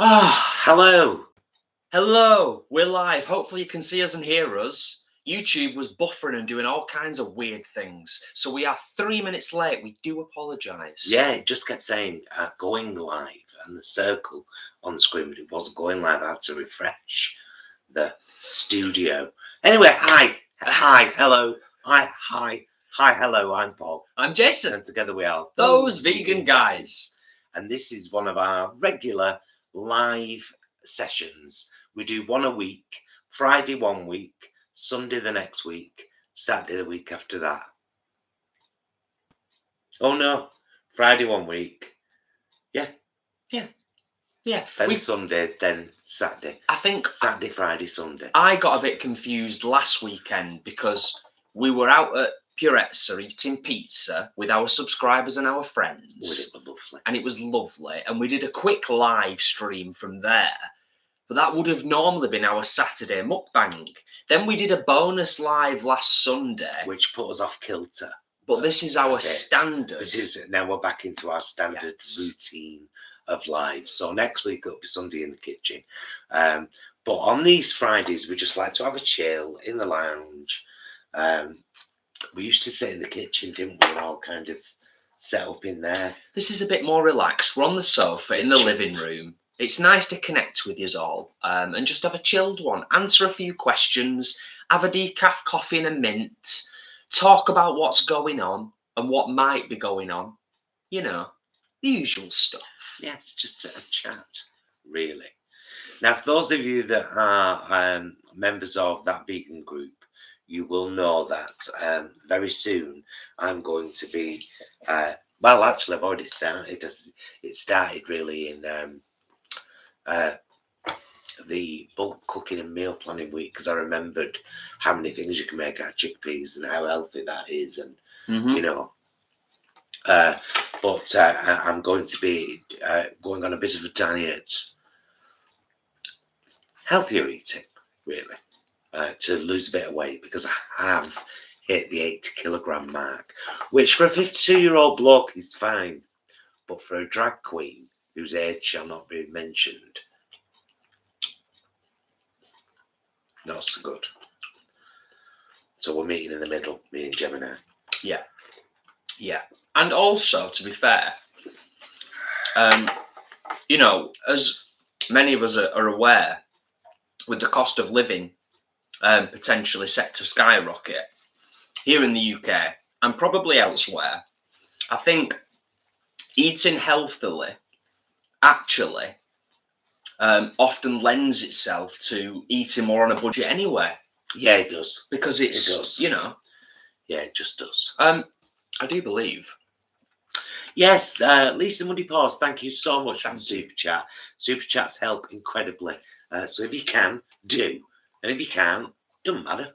Hello. Hello, we're live. Hopefully you can see us and hear us. YouTube was buffering and doing all kinds of weird things. So we are 3 minutes late. We do apologise. Yeah, it just kept saying going live and the circle on the screen, but it wasn't going live. I had to refresh the studio. Anyway, hi, hello, hi, hello, I'm Paul. I'm Jason. And together we are Those Vegan Guys. And this is one of our regular live sessions. We do one a week, Friday 1 week, Sunday the next week, Saturday the week after that. Oh no, Friday 1 week. Yeah. Then Sunday, then Saturday. I think Saturday, Friday, Sunday. I got a bit confused last weekend because we were out at Purezza eating pizza with our subscribers and our friends. It was lovely. And it was lovely. And we did a quick live stream from there. But that would have normally been our Saturday mukbang. Then we did a bonus live last Sunday. Which put us off kilter. But this is our standard. This is now we're back into our standard routine of live. So next week it'll be Sunday in the kitchen. But on these Fridays, we just like to have a chill in the lounge. We used to sit in the kitchen, didn't we? And all kind of set up in there. This is a bit more relaxed. We're on the sofa in the living room. It's nice to connect with you all and just have a chilled one. Answer a few questions, have a decaf coffee and a mint, talk about what's going on and what might be going on. You know, the usual stuff. Yes, just a chat, really. Now, for those of you that are members of that vegan group, you will know that very soon I'm going to be, well, actually, I've already started. It started really in the bulk cooking and meal planning week because I remembered how many things you can make out of chickpeas and how healthy that is, and you know. But I'm going to be going on a bit of a diet, healthier eating, really, to lose a bit of weight because I have hit the 80 kilogram mark, which for a 52-year-old bloke is fine, but for a drag queen whose age shall not be mentioned, not so good. So we're meeting in the middle, me and Gemini. Yeah. And also, to be fair, you know, as many of us are aware, with the cost of living potentially set to skyrocket here in the UK and probably elsewhere, I think eating healthily actually often lends itself to eating more on a budget anyway. Yeah, it does. Because it does. You know. Yeah, it just does. I do believe. Yes, Lisa Muddy Paws, thank you so much for the super chat. Super chats help incredibly. So if you can, do. And if you can't, doesn't matter.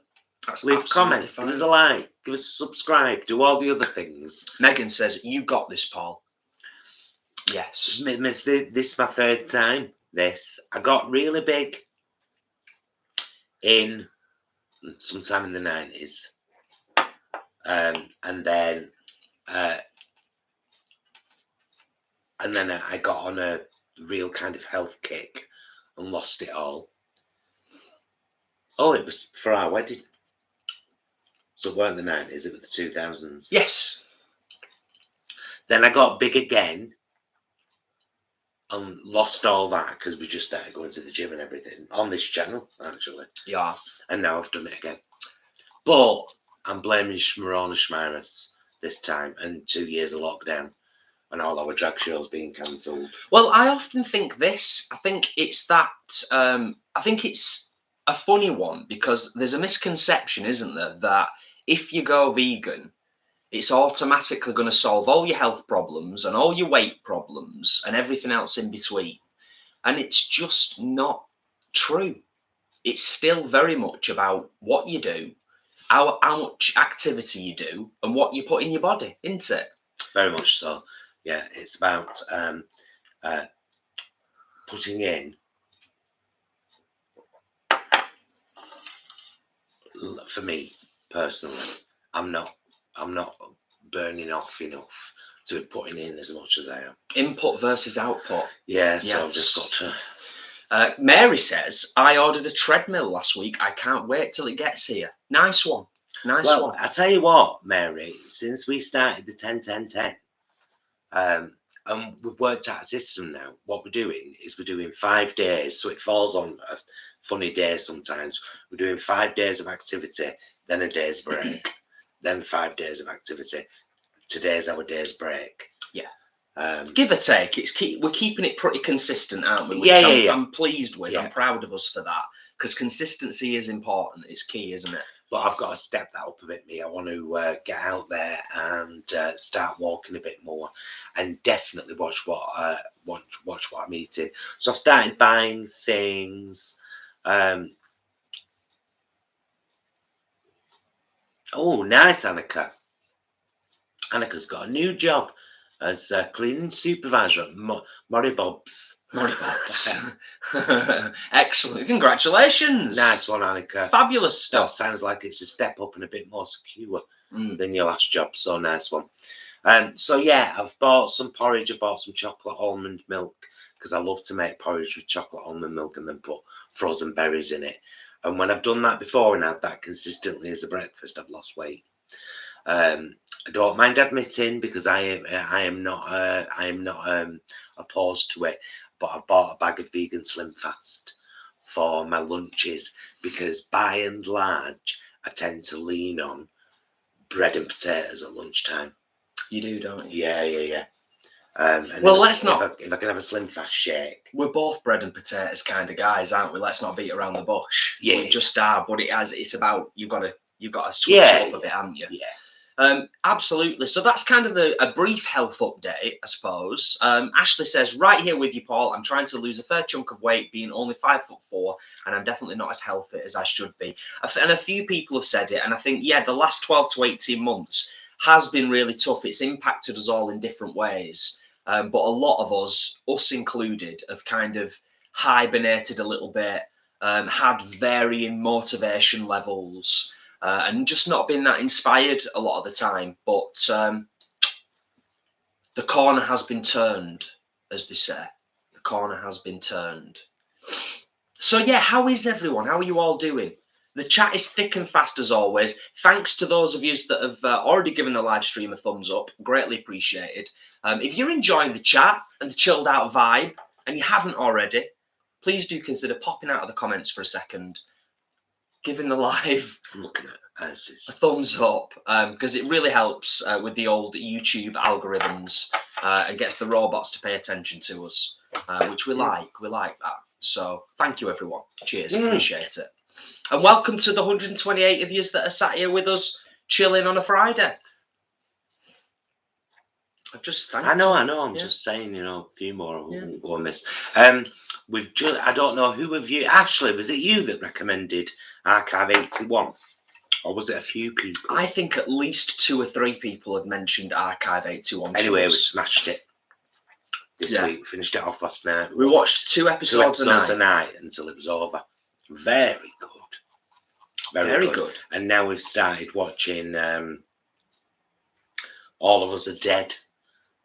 Leave a comment, give us a like, give us a subscribe, do all the other things. Megan says, you got this, Paul. Yes. This is my third time. I got really big in sometime in the 90s. And then I got on a real kind of health kick and lost it all. Oh, it was for our wedding. So it weren't the 90s, it was the 2000s. Yes. Then I got big again and lost all that because we just started going to the gym and everything on this channel, actually. Yeah. And now I've done it again. But I'm blaming Shmarona Shmiris this time and 2 years of lockdown and all our drag shows being cancelled. Well, I often think this. I think it's that. I think it's a funny one because there's a misconception, isn't there, that if you go vegan, it's automatically going to solve all your health problems and all your weight problems and everything else in between. And it's just not true. It's still very much about what you do, how much activity you do, and what you put in your body, isn't it? Very much so. Yeah, it's about putting in, for me personally, I'm not burning off enough to be putting in as much as I am. Input versus output. Yeah, so I've just got to Mary says, I ordered a treadmill last week. I can't wait till it gets here. Nice one. Nice Well, one. I tell you what, Mary, since we started the 10-10-10, and we've worked out a system now, what we're doing is we're doing 5 days. So it falls on a funny day sometimes. We're doing 5 days of activity, then a day's break, then 5 days of activity. Today's our day's break. Yeah. Give or take, we're keeping it pretty consistent, aren't we? Which Yeah. I'm pleased with. Yeah. I'm proud of us for that, because consistency is important. It's key, isn't it? But I've got to step that up a bit, me. I want to get out there and start walking a bit more, and definitely watch what I'm eating. So I've started buying things. Oh, nice, Annika. Annika's got a new job as cleaning supervisor at Murray Bob's. Murray Bob's. Excellent. Congratulations. Nice one, Annika. Fabulous That stuff. sounds like it's a step up and a bit more secure Mm. than your last job. So nice one. So yeah, I've bought some porridge. I bought some chocolate almond milk because I love to make porridge with chocolate almond milk and then put frozen berries in it. And when I've done that before and had that consistently as a breakfast, I've lost weight. I don't mind admitting, because I am not opposed to it, but I've bought a bag of vegan Slim Fast for my lunches, because by and large I tend to lean on bread and potatoes at lunchtime. You do, don't you? Yeah. Well, let's not. If I can have a Slim Fast shake. We're both bread and potatoes kind of guys, aren't we? Let's not beat around the bush. Yeah. We just are, but it's about you've got to switch it up a bit, haven't you? Yeah. Absolutely. So that's kind of a brief health update, I suppose. Ashley says, right here with you, Paul. I'm trying to lose a fair chunk of weight, being only 5'4", and I'm definitely not as healthy as I should be. And a few people have said it, and I think, yeah, the last 12 to 18 months has been really tough. It's impacted us all in different ways. But a lot of us included, have kind of hibernated a little bit, had varying motivation levels, and just not been that inspired a lot of the time. But the corner has been turned, as they say. The corner has been turned. So yeah, how is everyone? How are you all doing? The chat is thick and fast as always. Thanks to those of you that have already given the live stream a thumbs up. Greatly appreciated. If you're enjoying the chat and the chilled out vibe, and you haven't already, please do consider popping out of the comments for a second, giving the live Looking at us. a thumbs up, because it really helps with the old YouTube algorithms and gets the robots to pay attention to us, which we like. We like that. So thank you, everyone. Cheers. Appreciate it. And welcome to the 128 of you that are sat here with us, chilling on a Friday. I've just thanked I know. you. I'm Yeah. just saying, a few more. I Yeah. won't go on this. I don't know who of you. Ashley, was it you that recommended Archive 81, or was it a few people? I think at least 2 or 3 people had mentioned Archive 81. Anyway, we smashed it this Yeah. week. Finished it off last night. We watched 2 episodes a night until it was over. Very good. Very good. And now we've started watching All of Us Are Dead,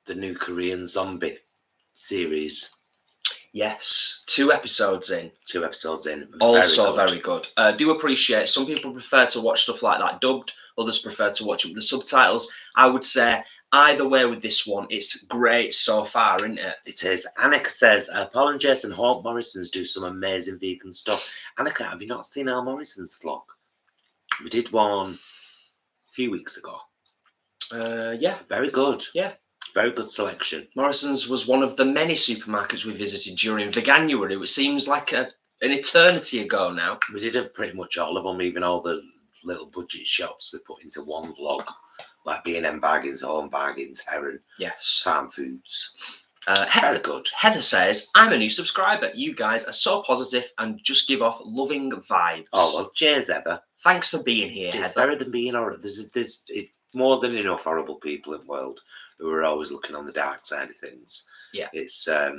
the new Korean zombie series. Yes, 2 episodes in. 2 episodes in. Also very good. Do appreciate, some people prefer to watch stuff like that dubbed, others prefer to watch it with the subtitles. I would say either way with this one, it's great so far, isn't it? It is. Annika says, Paul and Jason Hope Morrison's do some amazing vegan stuff. Annika, have you not seen Al Morrison's vlog? We did one a few weeks ago. Yeah. Very good. Yeah. Very good selection. Morrison's was one of the many supermarkets we visited during Veganuary, which seems like an eternity ago now. We did pretty much all of them, even all the little budget shops we put into one vlog, like B&M Bargains, Home Bargains, Heron, Yes. Farm Foods. Very good. Heather says, I'm a new subscriber. You guys are so positive and just give off loving vibes. Oh, well, cheers, Heather. Thanks for being here, It's Heather. better than being horrible. There's more than enough horrible people in the world who are always looking on the dark side of things. Yeah. It's, I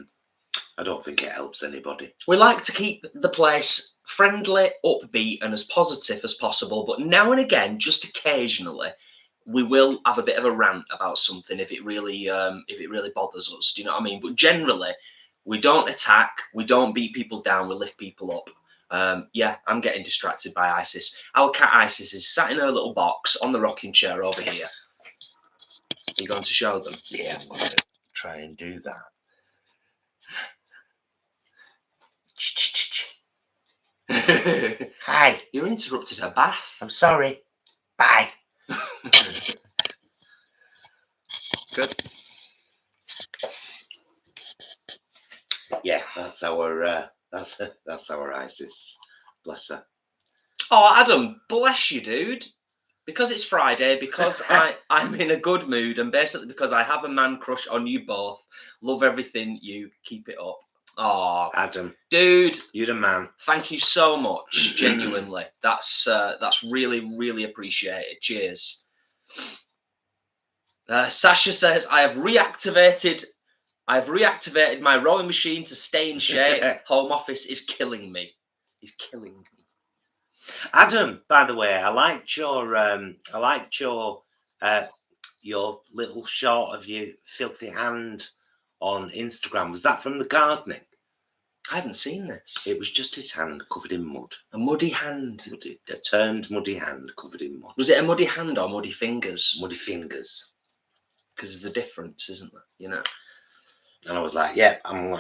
don't think it helps anybody. We like to keep the place friendly, upbeat, and as positive as possible, but now and again, just occasionally, we will have a bit of a rant about something if it really bothers us. Do you know what I mean? But generally, We don't attack. We don't beat people down. We lift people up. Yeah, I'm getting distracted by Isis. Our cat Isis is sat in her little box on the rocking chair over here. Are you going to show them? Yeah, I'm going to try and do that. Hi. You interrupted her bath. I'm sorry. Bye. Good. Yeah, that's our Isis. Bless her. Oh, Adam, bless you, dude. Because it's Friday, because I'm in a good mood, and basically because I have a man crush on you both. Love everything you keep it up. Oh, Adam, dude, you're the man. thank you so much. Genuinely, that's really, really appreciated. Cheers. Sasha says, I've reactivated my rowing machine to stay in shape. Home office is killing me. He's killing me. Adam, by the way, I liked your little shot of your filthy hand on Instagram. Was that from the gardening? I haven't seen this. It was just his hand covered in mud. A muddy hand. A turned muddy hand covered in mud. Was it a muddy hand or muddy fingers? Muddy fingers. Because there's a difference, isn't there? You know. And I was like, yeah, I'm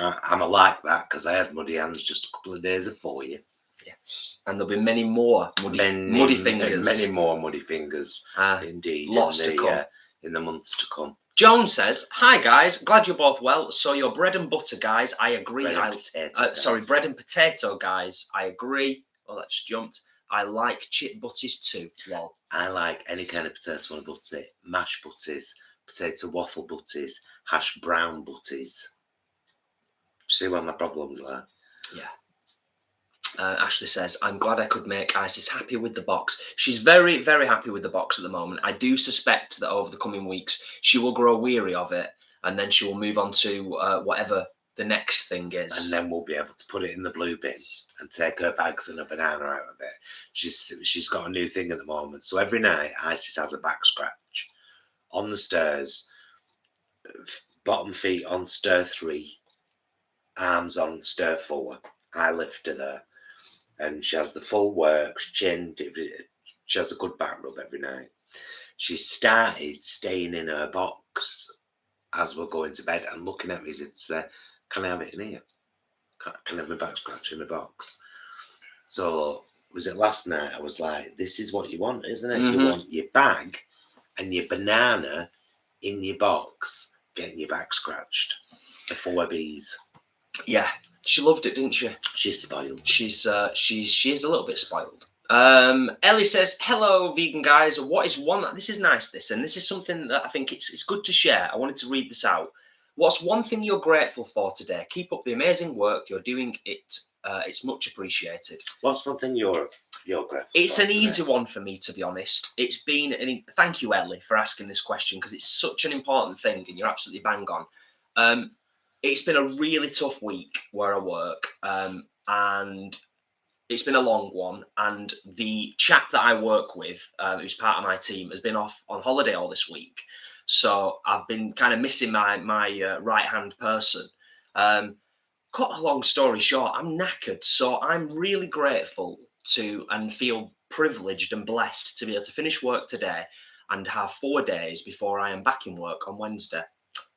like that because I had muddy hands just a couple of days before you. Yes. And there'll be many more muddy fingers. Many more muddy fingers. Indeed. Lots to come. In the months to come. Joan says, hi guys, glad you're both well. So your bread and butter guys, I agree. Bread and potato guys, I agree. Oh, that just jumped. I like chip butties too. Lol. I like any kind of potato on a butty, mashed butties, potato waffle butties, hash brown butties. See what my problems are? Yeah. Ashley says, I'm glad I could make Isis happy with the box. She's very, very happy with the box at the moment. I do suspect that over the coming weeks, she will grow weary of it, and then she will move on to whatever the next thing is. And then we'll be able to put it in the blue bin and take her bags and a banana out of it. She's got a new thing at the moment. So every night, Isis has a back scratch on the stairs, bottom feet on stair 3, arms on stair 4. I lift her there. And she has the full work, chin, she has a good back rub every night. She started staying in her box as we're going to bed and looking at me as it's, can I have it in here? Can I have my back scratch in the box? So, was it last night? I was like, this is what you want, isn't it? Mm-hmm. You want your bag and your banana in your box, getting your back scratched. The 4 Bs. Yeah. She loved it, didn't she? She's spoiled. She is a little bit spoiled. Ellie says, hello, vegan guys. What is one that this is nice, and this is something that I think it's good to share. I wanted to read this out. What's one thing you're grateful for today? Keep up the amazing work you're doing. It's much appreciated. What's one thing you're grateful It's for an today? easy one for me, to be honest. It's been thank you, Ellie, for asking this question, because it's such an important thing, and you're absolutely bang on. It's been a really tough week where I work, and it's been a long one. And the chap that I work with, who's part of my team, has been off on holiday all this week. So I've been kind of missing my right-hand person. Cut a long story short, I'm knackered. So I'm really grateful to and feel privileged and blessed to be able to finish work today and have 4 days before I am back in work on Wednesday.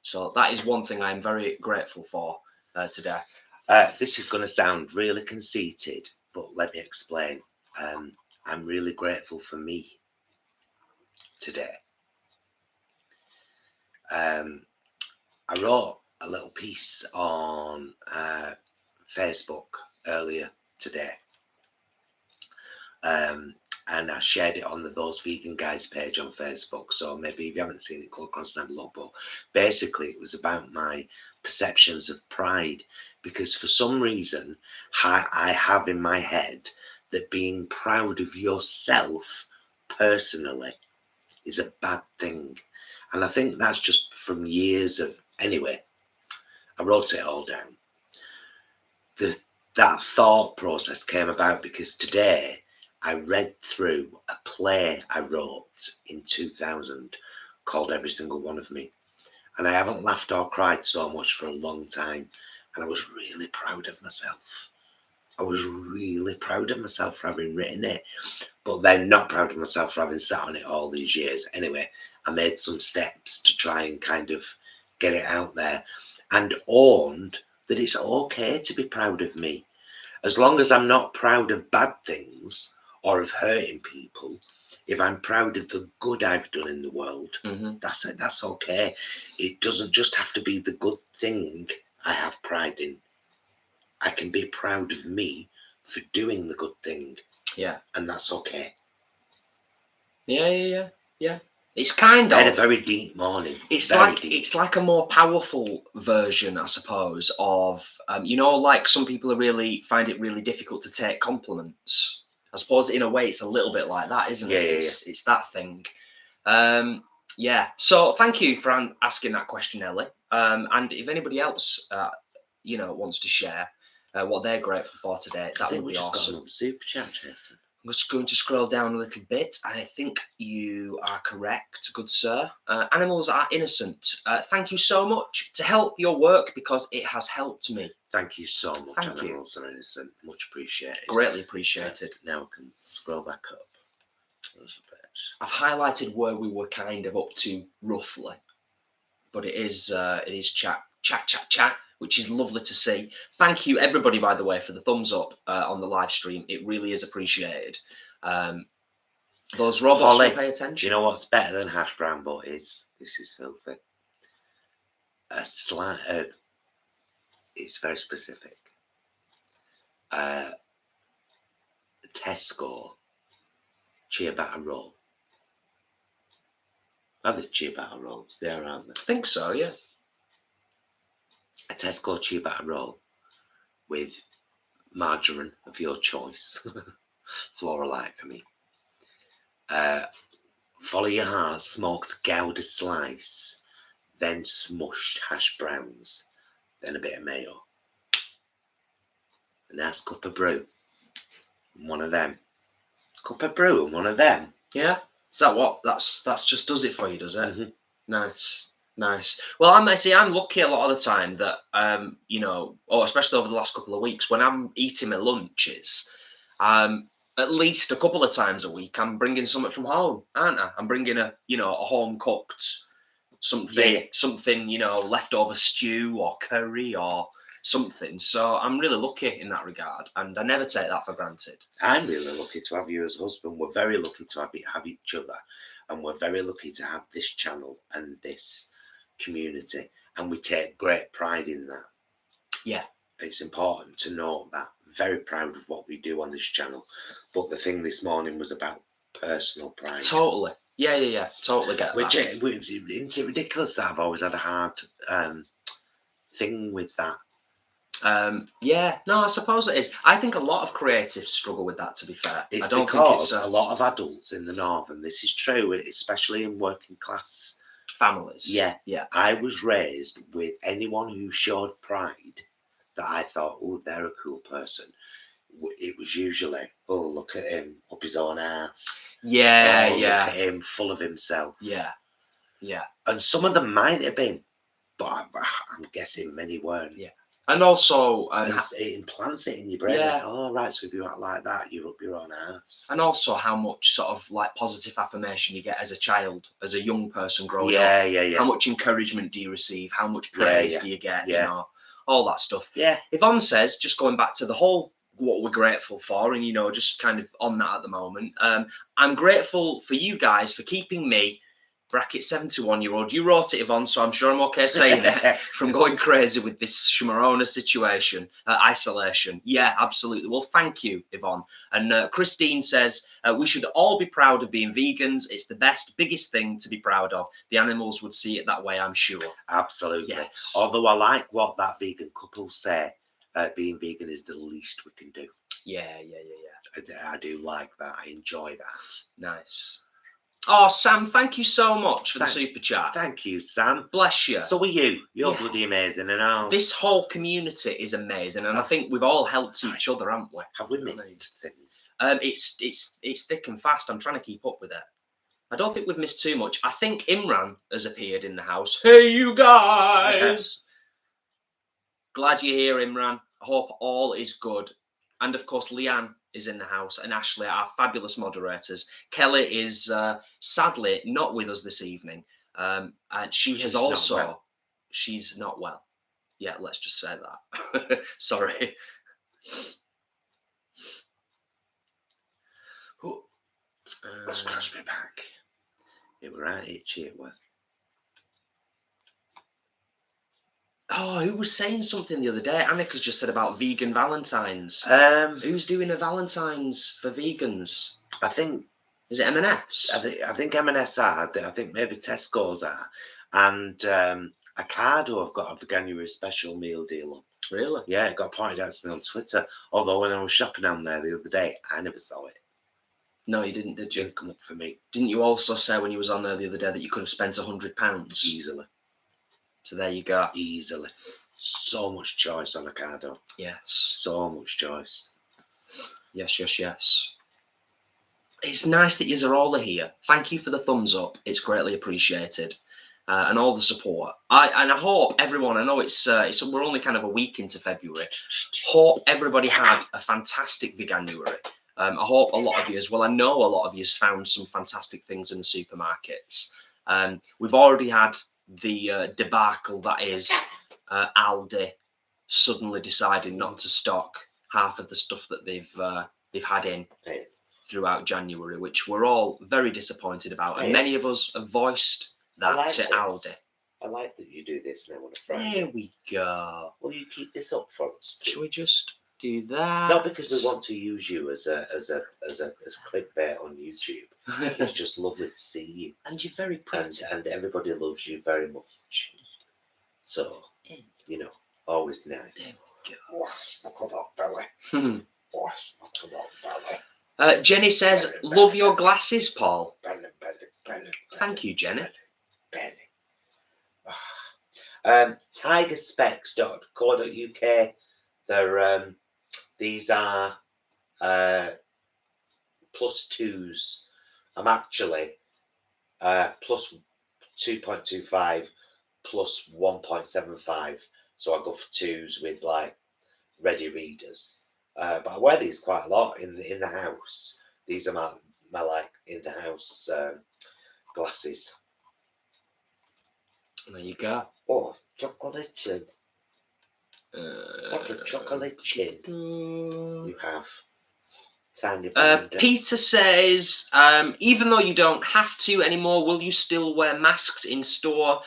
So that is one thing I'm very grateful for today. This is going to sound really conceited, but let me explain. I'm really grateful for me today. I wrote a little piece on Facebook earlier today. And I shared it on the Those Vegan Guys page on Facebook. So maybe if you haven't seen it, go across and have a look. But basically, it was about my perceptions of pride. Because for some reason, I have in my head that being proud of yourself personally is a bad thing. And I think that's just from years of... Anyway, I wrote it all down. That thought process came about because today I read through a play I wrote in 2000 called Every Single One of Me. And I haven't laughed or cried so much for a long time. and I was really proud of myself. I was really proud of myself for having written it, but then not proud of myself for having sat on it all these years. Anyway, I made some steps to try and kind of get it out there and owned that it's okay to be proud of me. As long as I'm not proud of bad things or of hurting people, if I'm proud of the good I've done in the world, that's it. That's okay. It doesn't just have to be the good thing I have pride in. I can be proud of me for doing the good thing. Yeah. And that's okay. Yeah. It's kind of. I had a very deep morning. It's very like deep. it's like a more powerful version, I suppose, of like some people find it really difficult to take compliments. I suppose in a way it's a little bit like that, isn't it? It's that thing. Yeah. So thank you for asking that question, Ellie. And if anybody else, wants to share what they're grateful for today, that would be awesome. Got another super chat, Jason. I'm just going to scroll down a little bit. I think you are correct, good sir. Animals are innocent. Thank you so much to help your work because it has helped me. Thank you so much. Thank you. Animals are innocent. Much appreciated. Greatly appreciated. Now I can scroll back up a little bit. I've highlighted where we were kind of up to roughly, but it is chat, which is lovely to see. Thank you, everybody, by the way, for the thumbs up on the live stream. It really is appreciated. Those robots will pay attention. Do you know what's better than hash brown butt is? This is filthy. It's very specific. Tesco ciabatta roll. Are they ciabatta rolls? They are, aren't they? I think so, yeah. A Tesco ciabatta roll with margarine of your choice. Floralite for me. Follow your heart, smoked Gouda slice, then smushed hash browns, then a bit of mayo. A nice cup of brew. And one of them. Cup of brew and one of them. Yeah? Is that what? That's just does it for you, does it? Mm-hmm. Nice. Well, I'm lucky a lot of the time that especially over the last couple of weeks when I'm eating my lunches, at least a couple of times a week I'm bringing something from home, aren't I? I'm bringing a home cooked something, leftover stew or curry or something. So I'm really lucky in that regard, and I never take that for granted. I'm really lucky to have you as husband. We're very lucky to have each other, and we're very lucky to have this channel and this community, and we take great pride in that. Yeah, it's important to know that. Very proud of what we do on this channel, but the thing this morning was about personal pride. Totally. Yeah. Totally get that. Isn't it ridiculous that I've always had a hard thing with that? Yeah, no, I suppose it is. I think a lot of creatives struggle with that, to be fair. It's I don't because think it's a lot of adults in the north, and this is true, especially in working class families. Yeah. Yeah. I was raised with anyone who showed pride that I thought, oh, they're a cool person. It was usually, oh, look at him up his own ass. Yeah, Look yeah. at him full of himself. Yeah. And some of them might have been, but I'm guessing many weren't. Yeah. And also, it implants it in your brain. Yeah. Like, oh, right, so if you act like that, you're up your own ass. And also how much sort of like positive affirmation you get as a child, as a young person growing up. Yeah. How much encouragement do you receive? How much praise do you get? Yeah. You know, all that stuff. Yeah. Yvonne says, just going back to the whole what we're grateful for, and just kind of on that at the moment. I'm grateful for you guys for keeping me, bracket 71-year-old. You wrote it, Yvonne, so I'm sure I'm okay saying it, from going crazy with this Shimarona situation, isolation. Yeah, absolutely. Well, thank you, Yvonne. And Christine says, we should all be proud of being vegans. It's the biggest thing to be proud of. The animals would see it that way, I'm sure. Absolutely. Yes. Although I like what that vegan couple say, being vegan is the least we can do. Yeah. I do like that. I enjoy that. Nice. Oh, Sam, thank you so much for the super chat. Thank you, Sam. Bless you. So are you. You're bloody amazing. And all. This whole community is amazing, and I think we've all helped each other, haven't we? Have we missed things? It's thick and fast. I'm trying to keep up with it. I don't think we've missed too much. I think Imran has appeared in the house. Hey, you guys! Glad you're here, Imran. I hope all is good. And of course, Leanne is in the house, and Ashley, our fabulous moderators. Kelly is sadly not with us this evening. And she's not well. Yeah, let's just say that. Sorry. Scratch me back. It were right itchy, it were. Oh, who was saying something the other day? Annika's just said about vegan Valentines. Who's doing a Valentines for vegans? I think... Is it M&S? I think M&S are. I think maybe Tesco's are. And Ocado have got a Veganuary special meal deal on. Really? Yeah, it got pointed out to me on Twitter. Although when I was shopping down there the other day, I never saw it. No, you didn't, did It you? didn't come up for me. Didn't you also say when you was on there the other day that you could have spent £100? Easily. So there you go. Easily. So much choice on Ocado. Yes. So much choice. Yes. It's nice that yous are all here. Thank you for the thumbs up. It's greatly appreciated. And all the support. I hope everyone, I know it's we're only kind of a week into February. Hope everybody had a fantastic Veganuary. I hope a lot of you, I know a lot of you found some fantastic things in the supermarkets. We've already had the debacle that is Aldi suddenly deciding not to stock half of the stuff that they've had in throughout January, which we're all very disappointed about. And many of us have voiced that to Aldi. I like that you do this now on a Friday. There we go. Will you keep this up for us, please? Shall we just do that? Not because we want to use you as clickbait on YouTube. It's just lovely to see you. And you're very pretty. And everybody loves you very much. So, you know, always nice. There we go. Look at that belly. Look at that belly. Jenny says, love your glasses, Paul. Belly. Thank you, Jenny. Belly. Tigerspecs.co.uk. They're these are plus twos. I'm actually plus 2.25 plus 1.75. So I go for twos with like ready readers. But I wear these quite a lot in the house. These are my like in the house glasses. There you go. Oh, chocolate chin. What a chocolate chin you have. Tiny Peter says, even though you don't have to anymore, will you still wear masks in store?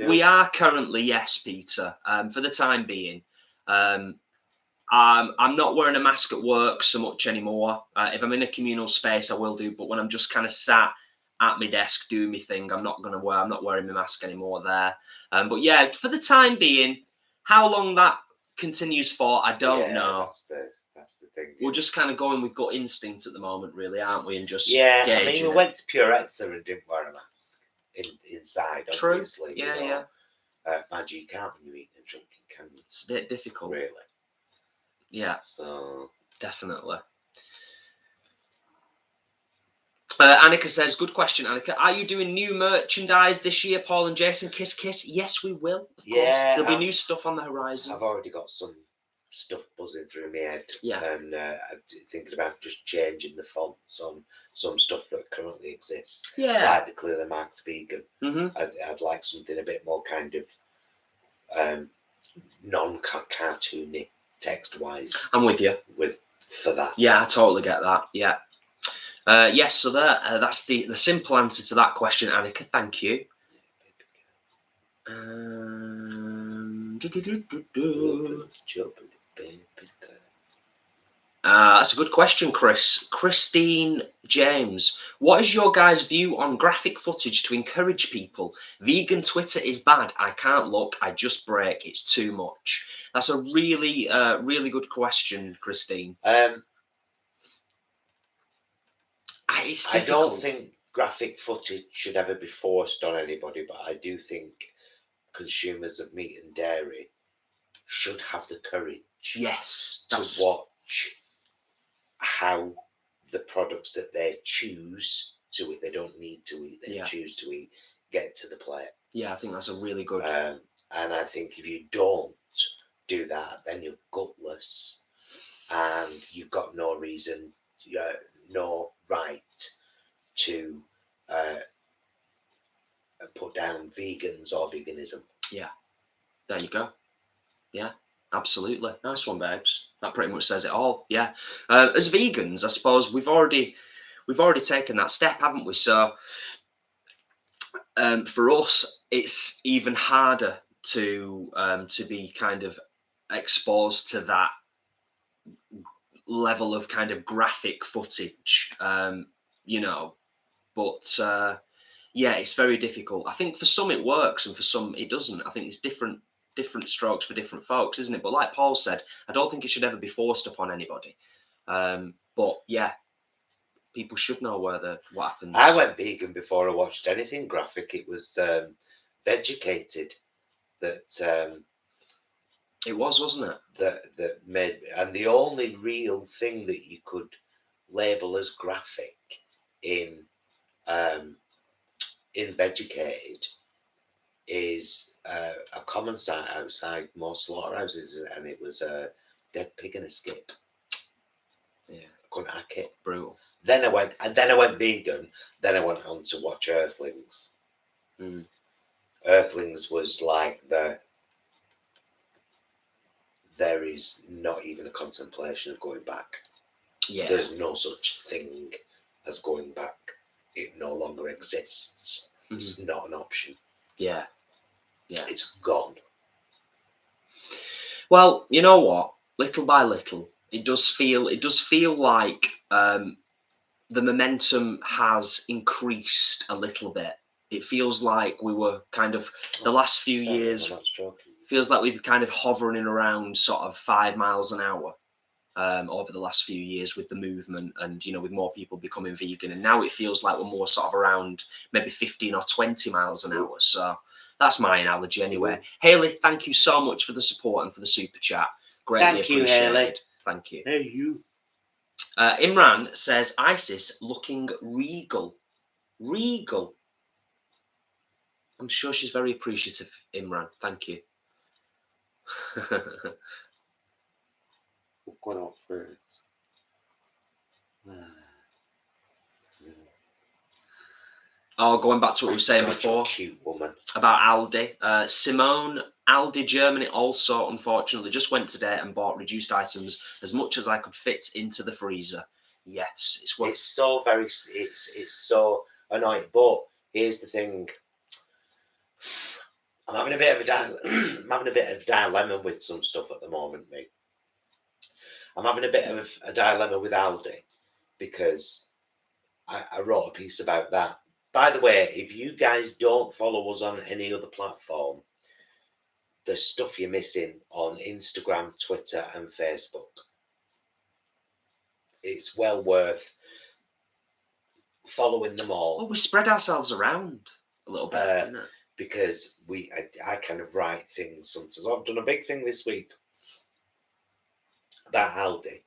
We are currently, yes, Peter, for the time being. I'm not wearing a mask at work so much anymore. If I'm in a communal space, I will do. But when I'm just kind of sat at my desk doing my thing, I'm not wearing my mask anymore there. But yeah, for the time being, how long that continues for, I don't know. That's the thing. We're just kind of going with gut instinct at the moment, really, aren't we? And just I mean, we went to Puretza and didn't wear a mask inside. True. Obviously, Yeah. Mind you can't when you're eating and drinking, can you? It's a bit difficult. Really. Yeah. So definitely. Annika says, good question, Annika. Are you doing new merchandise this year, Paul and Jason? Kiss, kiss. Yes, we will. Of course. There'll be new stuff on the horizon. I've already got some stuff buzzing through my head. Yeah. And I'm thinking about just changing the fonts on some stuff that currently exists. Yeah. Like the clearly marked vegan. Mm-hmm. I'd like something a bit more kind of non-cartoony text-wise. I'm with you. For that. Yeah, I totally get that. Yeah. Yes, so that's the simple answer to that question, Annika. Thank you. That's a good question, Chris. Christine James. What is your guys' view on graphic footage to encourage people? Vegan Twitter is bad. I can't look. I just break. It's too much. That's a really, really good question, Christine. I don't think graphic footage should ever be forced on anybody, but I do think consumers of meat and dairy should have the courage to watch how the products that they choose to eat, they don't need to eat, they choose to eat, get to the plate. Yeah, I think that's a really good... and I think if you don't do that, then you're gutless, and you've got no reason, no right to put down vegans or veganism. Yeah, there you go. Yeah, absolutely. Nice one, babes. That pretty much says it all. Yeah. As vegans, I suppose we've already taken that step, haven't we? So for us, it's even harder to be kind of exposed to that level of kind of graphic footage, you know. But yeah, it's very difficult. I think for some it works and for some it doesn't. I think it's different strokes for different folks, isn't it? But like Paul said, I don't think it should ever be forced upon anybody. But yeah, people should know what happens. I went vegan before I watched anything graphic. It was Vegucated that it was, wasn't it? that made, and the only real thing that you could label as graphic in Vegucated is a common sight outside most slaughterhouses, and it was a dead pig in a skip. Yeah, I couldn't hack it. Brutal. Then I went vegan. Then I went on to watch Earthlings. Earthlings was like there is not even a contemplation of going back. Yeah. There's no such thing as going back. It no longer exists. It's not an option. Yeah. Yeah. It's gone. Well, you know what? Little by little, it does feel like the momentum has increased a little bit. It feels like we were kind of the last few years. Feels like we've been kind of hovering around sort of 5 miles an hour over the last few years with the movement, and with more people becoming vegan. And now it feels like we're more sort of around maybe 15 or 20 miles an hour. So that's my analogy anyway. Haley, tand you so much for the support and for the super chat. Greatly appreciated. Haley. Thank you. Hey, you. Imran says, Isis looking regal. Regal. I'm sure she's very appreciative, Imran. Thank you. What up first? Oh, going back to what we were saying before. Cute woman. About Aldi. Simone, Aldi Germany also, unfortunately, just went today and bought reduced items as much as I could fit into the freezer. Yes, it's worth. It's so so annoying. But here's the thing. I'm having a bit of a dilemma with some stuff at the moment, mate. I'm having a bit of a dilemma with Aldi because I wrote a piece about that. By the way, if you guys don't follow us on any other platform, there's stuff you're missing on Instagram, Twitter, and Facebook. It's well worth following them all. Well, we spread ourselves around a little bit, isn't it? Because I kind of write things sometimes. I've done a big thing this week about Aldi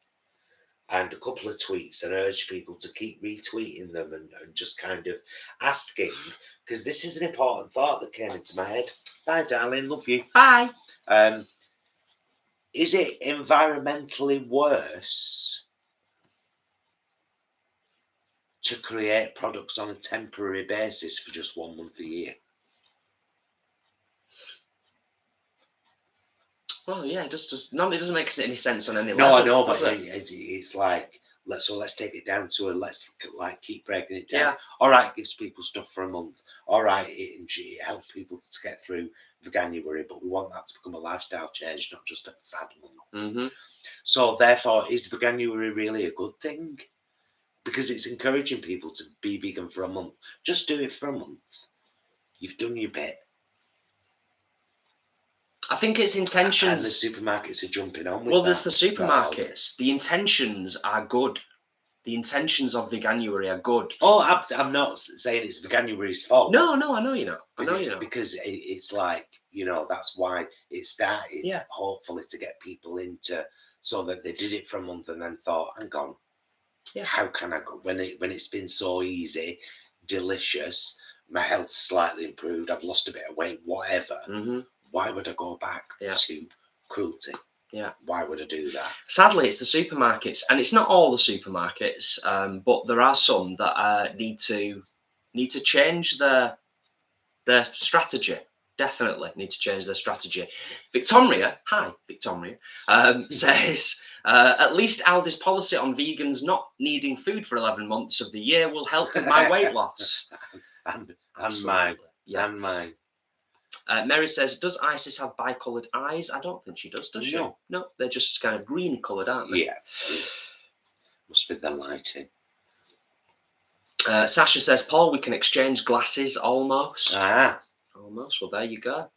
and a couple of tweets, and urge people to keep retweeting them and just kind of asking, because this is an important thought that came into my head. Bye, darling. Love you. Bye. Is it environmentally worse to create products on a temporary basis for just 1 month a year? Well, yeah, it doesn't make any sense on any level. No, I know, but it's like, let's take it down to let's keep breaking it down. Yeah. All right, it gives people stuff for a month. All right, it helps people to get through Veganuary, but we want that to become a lifestyle change, not just a fad month. So therefore, is Veganuary really a good thing? Because it's encouraging people to be vegan for a month. Just do it for a month. You've done your bit. I think it's intentions. And the supermarkets are jumping on with Well, there's the supermarkets. The intentions are good. The intentions of Veganuary are good. Oh, I'm not saying it's Veganuary's fault. No, I know you're not. Because it's like, that's why it started, hopefully, to get people into, so that they did it for a month and then thought, hang on, how can I go, when it's been so easy, delicious, my health's slightly improved, I've lost a bit of weight, whatever. Why would I go back to cruelty. Yeah. Why would I do that? Sadly, it's the supermarkets, and it's not all the supermarkets, but there are some that need to change their strategy. Definitely need to change their strategy. Victoria, hi, Victoria, says, at least Aldi's policy on vegans not needing food for 11 months of the year will help with my weight loss. and mine. Yeah. And mine. Mary says, does Isis have bi-coloured eyes? I don't think she does she? No. No, they're just kind of green coloured, aren't they? Yeah. Must be the lighting. Sasha says, Paul, we can exchange glasses almost. Almost. Well, there you go.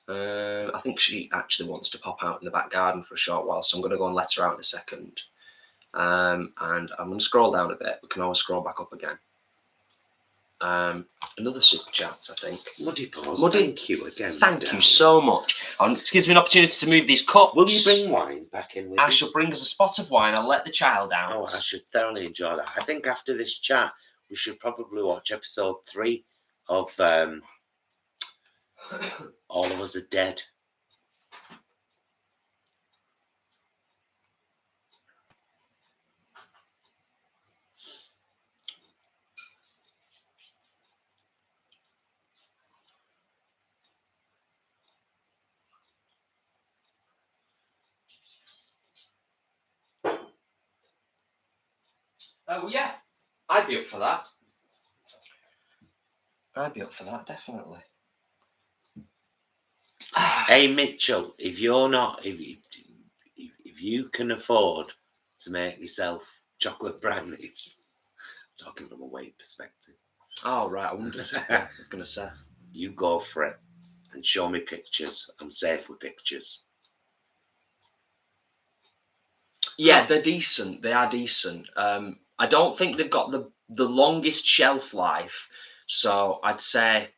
I think she actually wants to pop out in the back garden for a short while, so I'm going to go and let her out in a second. And I'm going to scroll down a bit. We can always scroll back up again. Another super chat, I think. Muddy Paws, Muddy, thank you again. Thank you so much. It gives me an opportunity to move these cups. Will you bring wine back in with you? I shall bring us a spot of wine. I'll let the child out. Oh, I should thoroughly enjoy that. I think after this chat, we should probably watch episode 3 of All of Us Are Dead. Oh, yeah. I'd be up for that. Definitely. Hey, Mitchell, if you can afford to make yourself chocolate brownies, I'm talking from a weight perspective. Oh, right. I wondered. I was going to say. You go for it and show me pictures. I'm safe with pictures. Yeah, they're decent. They are decent. I don't think they've got the longest shelf life. So I'd say,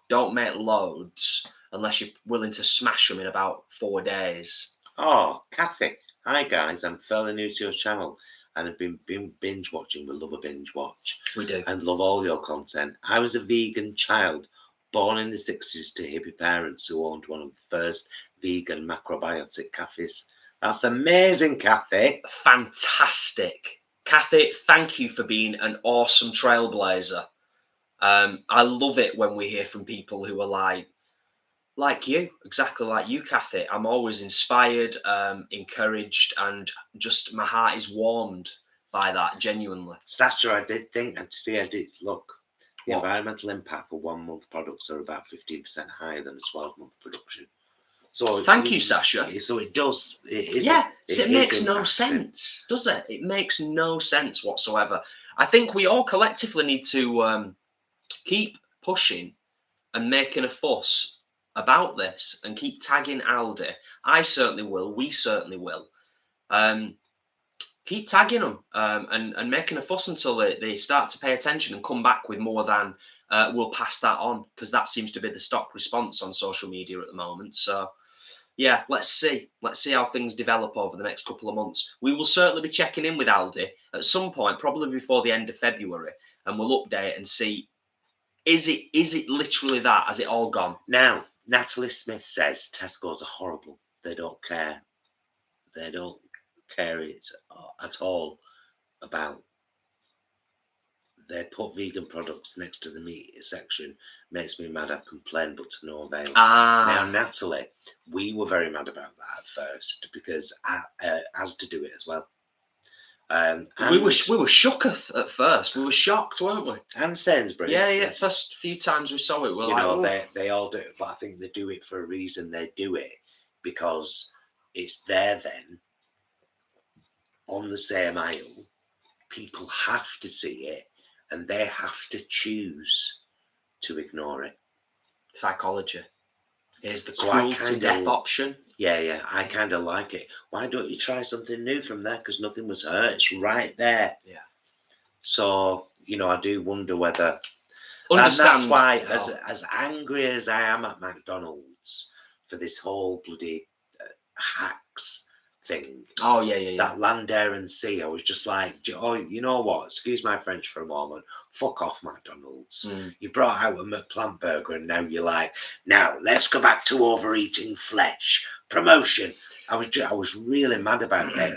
don't make loads unless you're willing to smash them in about 4 days. Oh, Kathy. Hi, guys. I'm fairly new to your channel and I've been binge watching. We love a binge watch. We do. And love all your content. I was a vegan child born in the 60s to hippie parents who owned one of the first vegan macrobiotic cafes. That's amazing, Kathy. Fantastic. Kathy, thank you for being an awesome trailblazer. I love it when we hear from people who are like you, exactly like you, Kathy. I'm always inspired, encouraged, and just my heart is warmed by that, genuinely. Sasha, I did look. The environmental impact for 1 month products are about 15% higher than a 12-month production. So thank you, Sasha. So it does. It makes no sense, does it? It makes no sense whatsoever. I think we all collectively need to keep pushing and making a fuss about this and keep tagging Aldi. I certainly will. We certainly will. Keep tagging them and making a fuss until they start to pay attention and come back with more than we'll pass that on, because that seems to be the stock response on social media at the moment. So yeah, let's see how things develop over the next couple of months. We will certainly be checking in with Aldi at some point, probably before the end of February, and we'll update and see, is it literally that? Has it all gone? Now, Natalie Smith says Tesco's are horrible. They don't care. They don't care at all about. They put vegan products next to the meat section. Makes me mad. I've complained, but to no avail. Now, Natalie, we were very mad about that at first because Asda do it as well. And we were shook at first. We were shocked, weren't we? And Sainsbury's. Yeah. First few times we saw it, they all do it, but I think they do it for a reason. They do it because it's there then on the same aisle. People have to see it, and they have to choose to ignore it. Psychology. Here's the cruelty death option. Yeah, I kind of like it. Why don't you try something new from there? Because nothing was hurt. It's right there. Yeah. So, I do wonder whether... That's why, as angry as I am at McDonald's for this whole bloody hacks thing. Oh, yeah. That land, air, and sea. I was just like, oh, you know what? Excuse my French for a moment. Fuck off, McDonald's. You brought out a McPlant burger, and now you're like, now let's go back to overeating flesh. Promotion. I was really mad about it.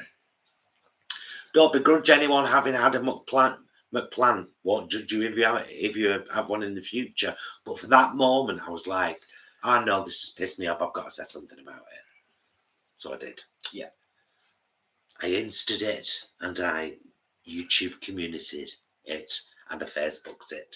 Don't begrudge anyone having had a McPlant. Won't judge you if you have one in the future. But for that moment, I was like, oh no, this has pissed me off. I've got to say something about it. So I did. Yeah. I Insta'd it, and I YouTube community'd it, and I Facebooked it.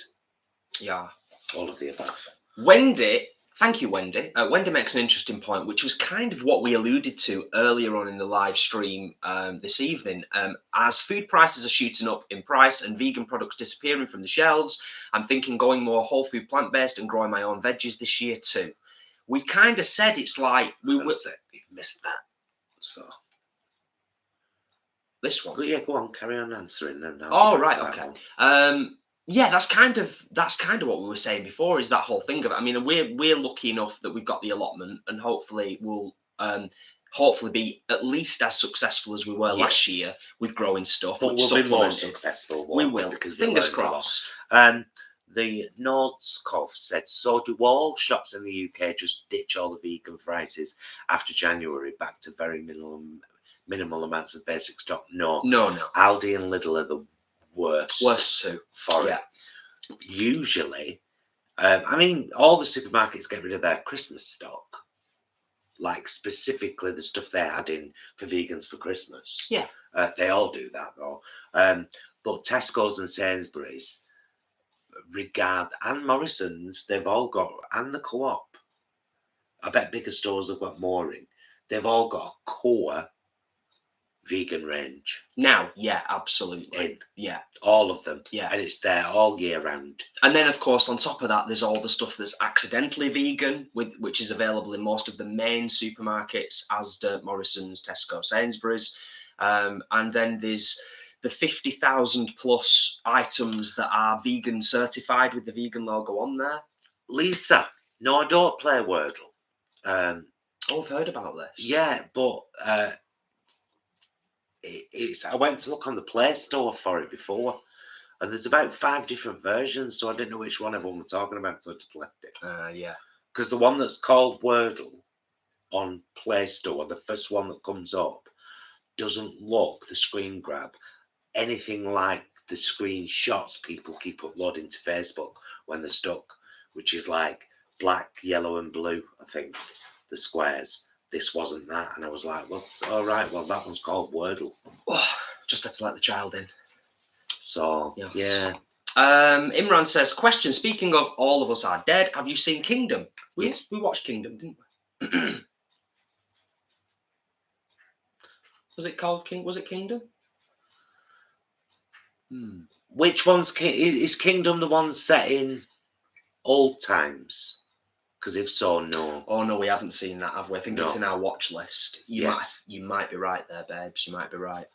Yeah. All of the above. Wendy, thank you, Wendy. Wendy makes an interesting point, which was kind of what we alluded to earlier on in the live stream this evening. As food prices are shooting up in price and vegan products disappearing from the shelves, I'm thinking going more whole food, plant-based, and growing my own veggies this year too. We kind of said it's like You've missed that. So this one. Yeah, go on, carry on answering then. Oh, right, okay. Yeah, that's kind of what we were saying before, is that whole thing of it. I mean, we're lucky enough that we've got the allotment, and hopefully we'll hopefully be at least as successful as we were last year with growing stuff. But we'll be more successful. We will, because fingers crossed. The Nordskov said, so do all shops in the UK just ditch all the vegan prices after January back to very minimal amounts of basic stock? No. Aldi and Lidl are the worst too for it. Usually, I mean, all the supermarkets get rid of their Christmas stock, like specifically the stuff they're adding for vegans for Christmas. Yeah. They all do that though. But Tesco's and Sainsbury's, and Morrison's, they've all got, and the Co-op, I bet bigger stores have got more in. They've all got a core vegan range now. Yeah, absolutely. All of them. Yeah, and it's there all year round. And then of course on top of that, there's all the stuff that's accidentally vegan, which is available in most of the main supermarkets, Asda, Morrison's, Tesco, Sainsbury's, and then there's the 50,000 plus items that are vegan certified with the vegan logo on there. Lisa, no, I don't play Wordle. I've heard about this. Yeah, but I went to look on the Play Store for it before, and there's about 5 different versions, so I didn't know which one everyone was talking about, so I just left it. Yeah. Because the one that's called Wordle on Play Store, the first one that comes up, doesn't look, the screen grab, anything like the screenshots people keep uploading to Facebook when they're stuck, which is like black, yellow, and blue, I think, the squares. This wasn't that, and I was like, well, all right, well, that one's called Wordle. Oh, just had to let the child in. So, yes. Yeah. Imran says, question, speaking of All of Us Are Dead, have you seen Kingdom? Yes. We watched Kingdom, didn't we? Was it called Kingdom? Which one's is Kingdom the one set in old times? Because if so, no. Oh no, we haven't seen that, have we? I think it's in our watch list. You might be right there, babes. You might be right.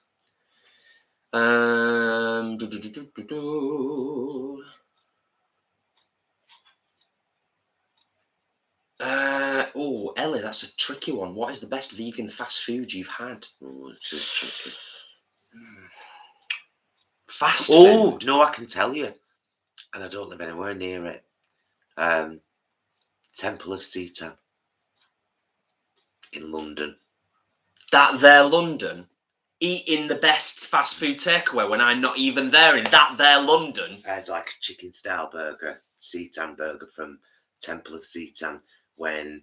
Oh, Ellie, that's a tricky one. What is the best vegan fast food you've had? Oh, it's just tricky. Fast food? No, I can tell you. And I don't live anywhere near it. Temple of Satan in London. That there London? Eating the best fast food takeaway when I'm not even there in that there London? I had like a chicken style burger, Seitan burger from Temple of Satan when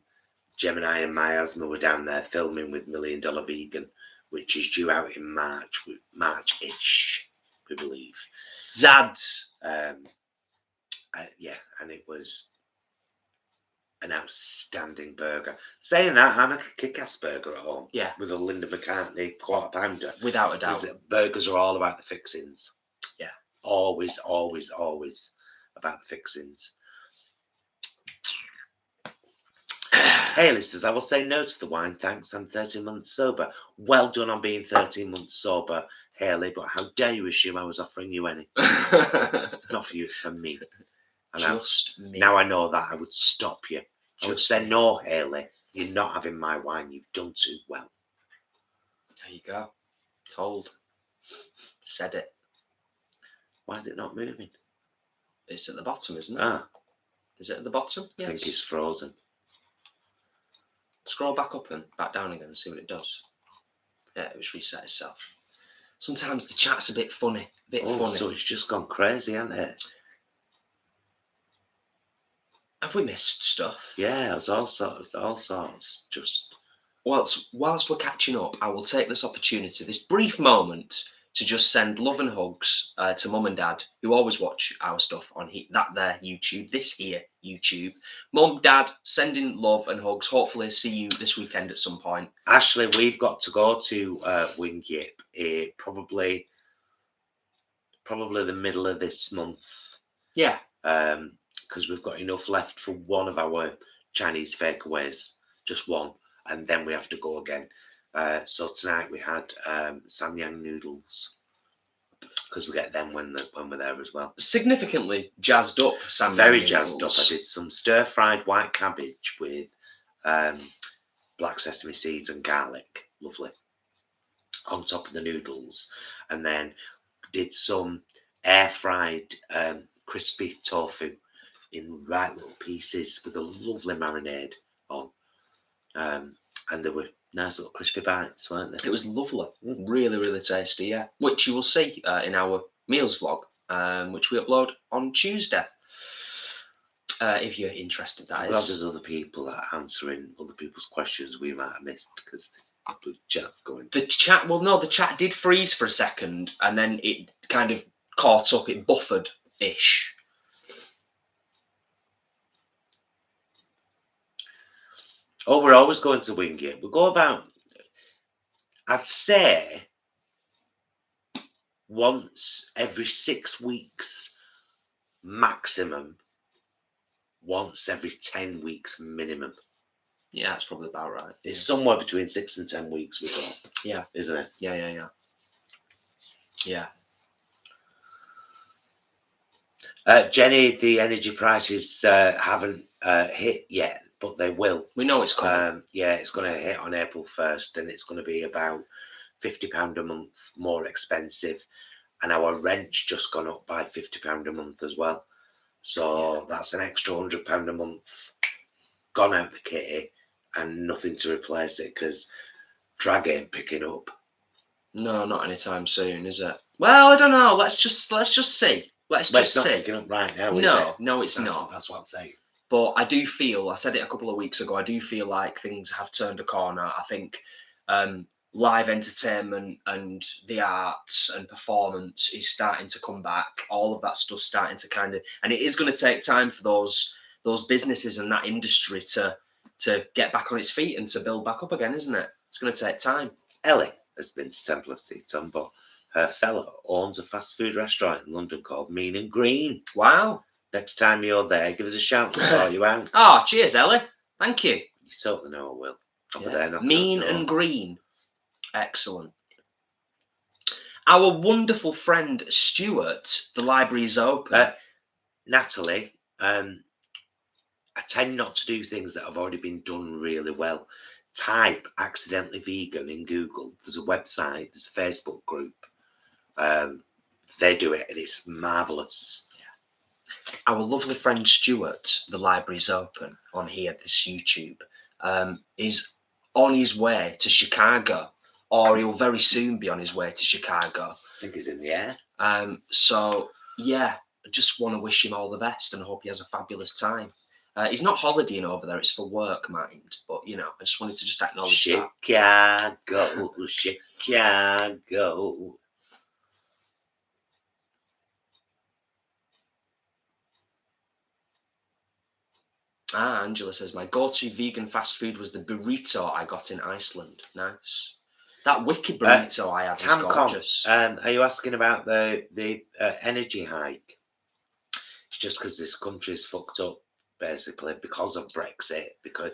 Gemini and Miasma were down there filming with $1 Million Vegan, which is due out in March-ish, we believe. Zads. Yeah, and it was an outstanding burger. Saying that, I make a kick-ass burger at home. Yeah. With a Linda McCartney quarter pounder. Without a doubt. Burgers are all about the fixings. Yeah. Always, always, always about the fixings. Haley says, I will say no to the wine, thanks. I'm 13 months sober. Well done on being 13 months sober, Haley, but how dare you assume I was offering you any? It's not for you, it's for me. And me. Now I know that, I would stop you. I would say, no, Haley, you're not having my wine. You've done too well. you go. Told. Said it. Why is it not moving? It's at the bottom, isn't it? Ah, Is it at the bottom? I think it's frozen. Scroll back up and back down again and see what it does. Yeah, it was reset itself. Sometimes the chat's a bit funny. Funny. So it's just gone crazy, hasn't it? Have we missed stuff? Yeah, it's all sorts. Just Whilst we're catching up, I will take this opportunity, this brief moment, to just send love and hugs to Mum and Dad, who always watch our stuff on their YouTube, this here YouTube. Mum, Dad, sending love and hugs. Hopefully see you this weekend at some point. Ashley, we've got to go to Wing Yip probably the middle of this month. Yeah. Because we've got enough left for one of our Chinese takeaways, just one, and then we have to go again. So tonight we had Samyang noodles, because we get them when we're there as well. Significantly jazzed up, Samyang Very noodles. jazzed up. I did some stir-fried white cabbage with black sesame seeds and garlic. Lovely. On top of the noodles. And then did some air-fried crispy tofu in right little pieces with a lovely marinade on. And there were nice little crispy bites, weren't there? It was lovely. Really, really tasty, yeah. Which you will see in our meals vlog, which we upload on Tuesday. If you're interested, that I'm is. glad there's other people that are answering other people's questions we might have missed, because the chat's going. The chat did freeze for a second, and then it kind of caught up, it buffered-ish. Oh, we're always going to Wing It. We'll go about, I'd say, once every 6 weeks maximum, once every 10 weeks minimum. Yeah, that's probably about right. It's somewhere between 6 and 10 weeks we go. Yeah. Isn't it? Yeah. Jenny, the energy prices haven't hit yet, but they will. We know it's coming. Yeah, it's going to hit on April 1st, and it's going to be about £50 a month more expensive. And our rent's just gone up by £50 a month as well. So that's an extra £100 a month gone out the kitty, and nothing to replace it, because drag ain't picking up. No, not anytime soon, is it? Well, I don't know. Let's just see. Let's just It's not see. picking up right now, is it? No, it's not. That's what I'm saying. But I do feel, I said it a couple of weeks ago, I do feel like things have turned a corner. I think live entertainment and the arts and performance is starting to come back. All of that stuff's starting to kind of, and it is going to take time for those businesses and that industry to get back on its feet and to build back up again, isn't it? It's going to take time. Ellie has been to Temple of Seaton, but her fellow owns a fast food restaurant in London called Mean and Green. Wow. Next time you're there, give us a shout and sort you out. Oh, cheers, Ellie. Thank you. You certainly know I will. Over Yeah. there, Mean and Green. Excellent. Our wonderful friend Stuart, the library is open. Natalie, I tend not to do things that have already been done really well. Type accidentally vegan in Google. There's a website, there's a Facebook group. They do it and it's marvellous. Yeah. Our lovely friend Stuart, the library's open on here, this YouTube, is on his way to Chicago, or he'll very soon be on his way to Chicago. I think he's in the air. So, yeah, I just want to wish him all the best and I hope he has a fabulous time. He's not holidaying over there, it's for work, mind. But, you know, I just wanted to just acknowledge that. Chicago. Angela says, my go-to vegan fast food was the burrito I got in Iceland. Nice. That wicked burrito I had was gorgeous. Are you asking about the energy hike? It's just because this country's fucked up, basically, because of Brexit, because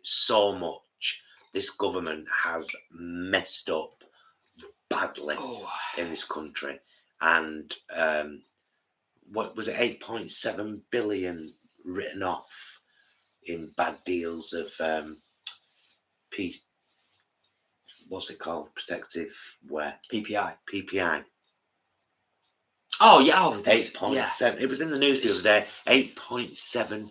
so much this government has messed up badly in this country. And what was it, 8.7 billion written off in bad deals of peace, what's it called? Protective wear. PPI. PPI. Oh yeah, oh, 8.7. It was in the news the other day. 8.7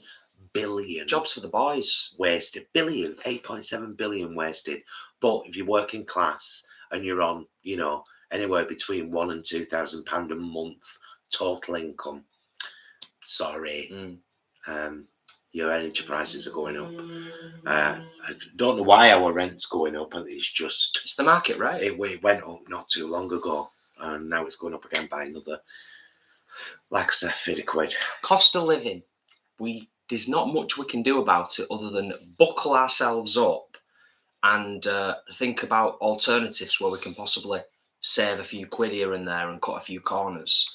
billion jobs for the boys. wasted. 8.7 billion wasted. But if you're working class and you're on, anywhere between £1,000 and £2,000 a month total income, sorry, your energy prices are going up. I don't know why our rent's going up, and it's the market, right? It went up not too long ago, and now it's going up again by another, like I said, £50. Cost of living. There's not much we can do about it other than buckle ourselves up and think about alternatives where we can possibly save a few quid here and there and cut a few corners,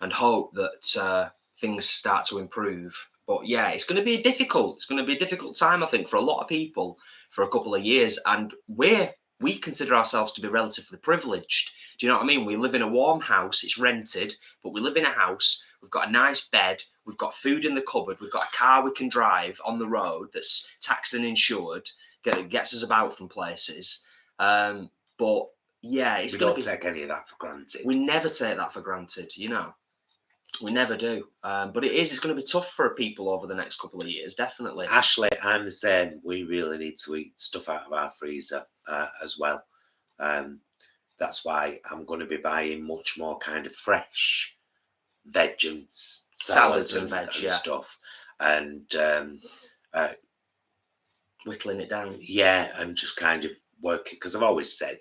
and hope that things start to improve. But yeah, it's going to be difficult. It's going to be a difficult time, I think, for a lot of people for a couple of years. And we consider ourselves to be relatively privileged. Do you know what I mean? We live in a warm house. It's rented, but we live in a house. We've got a nice bed. We've got food in the cupboard. We've got a car we can drive on the road that's taxed and insured. Gets us about from places. But yeah, we don't take any of that for granted. We never take that for granted, We never do. But it's going to be tough for people over the next couple of years, definitely. Ashley, I'm the same. We really need to eat stuff out of our freezer as well. That's why I'm going to be buying much more kind of fresh veg and salads and veg stuff. And whittling it down. Yeah, and just kind of working, because I've always said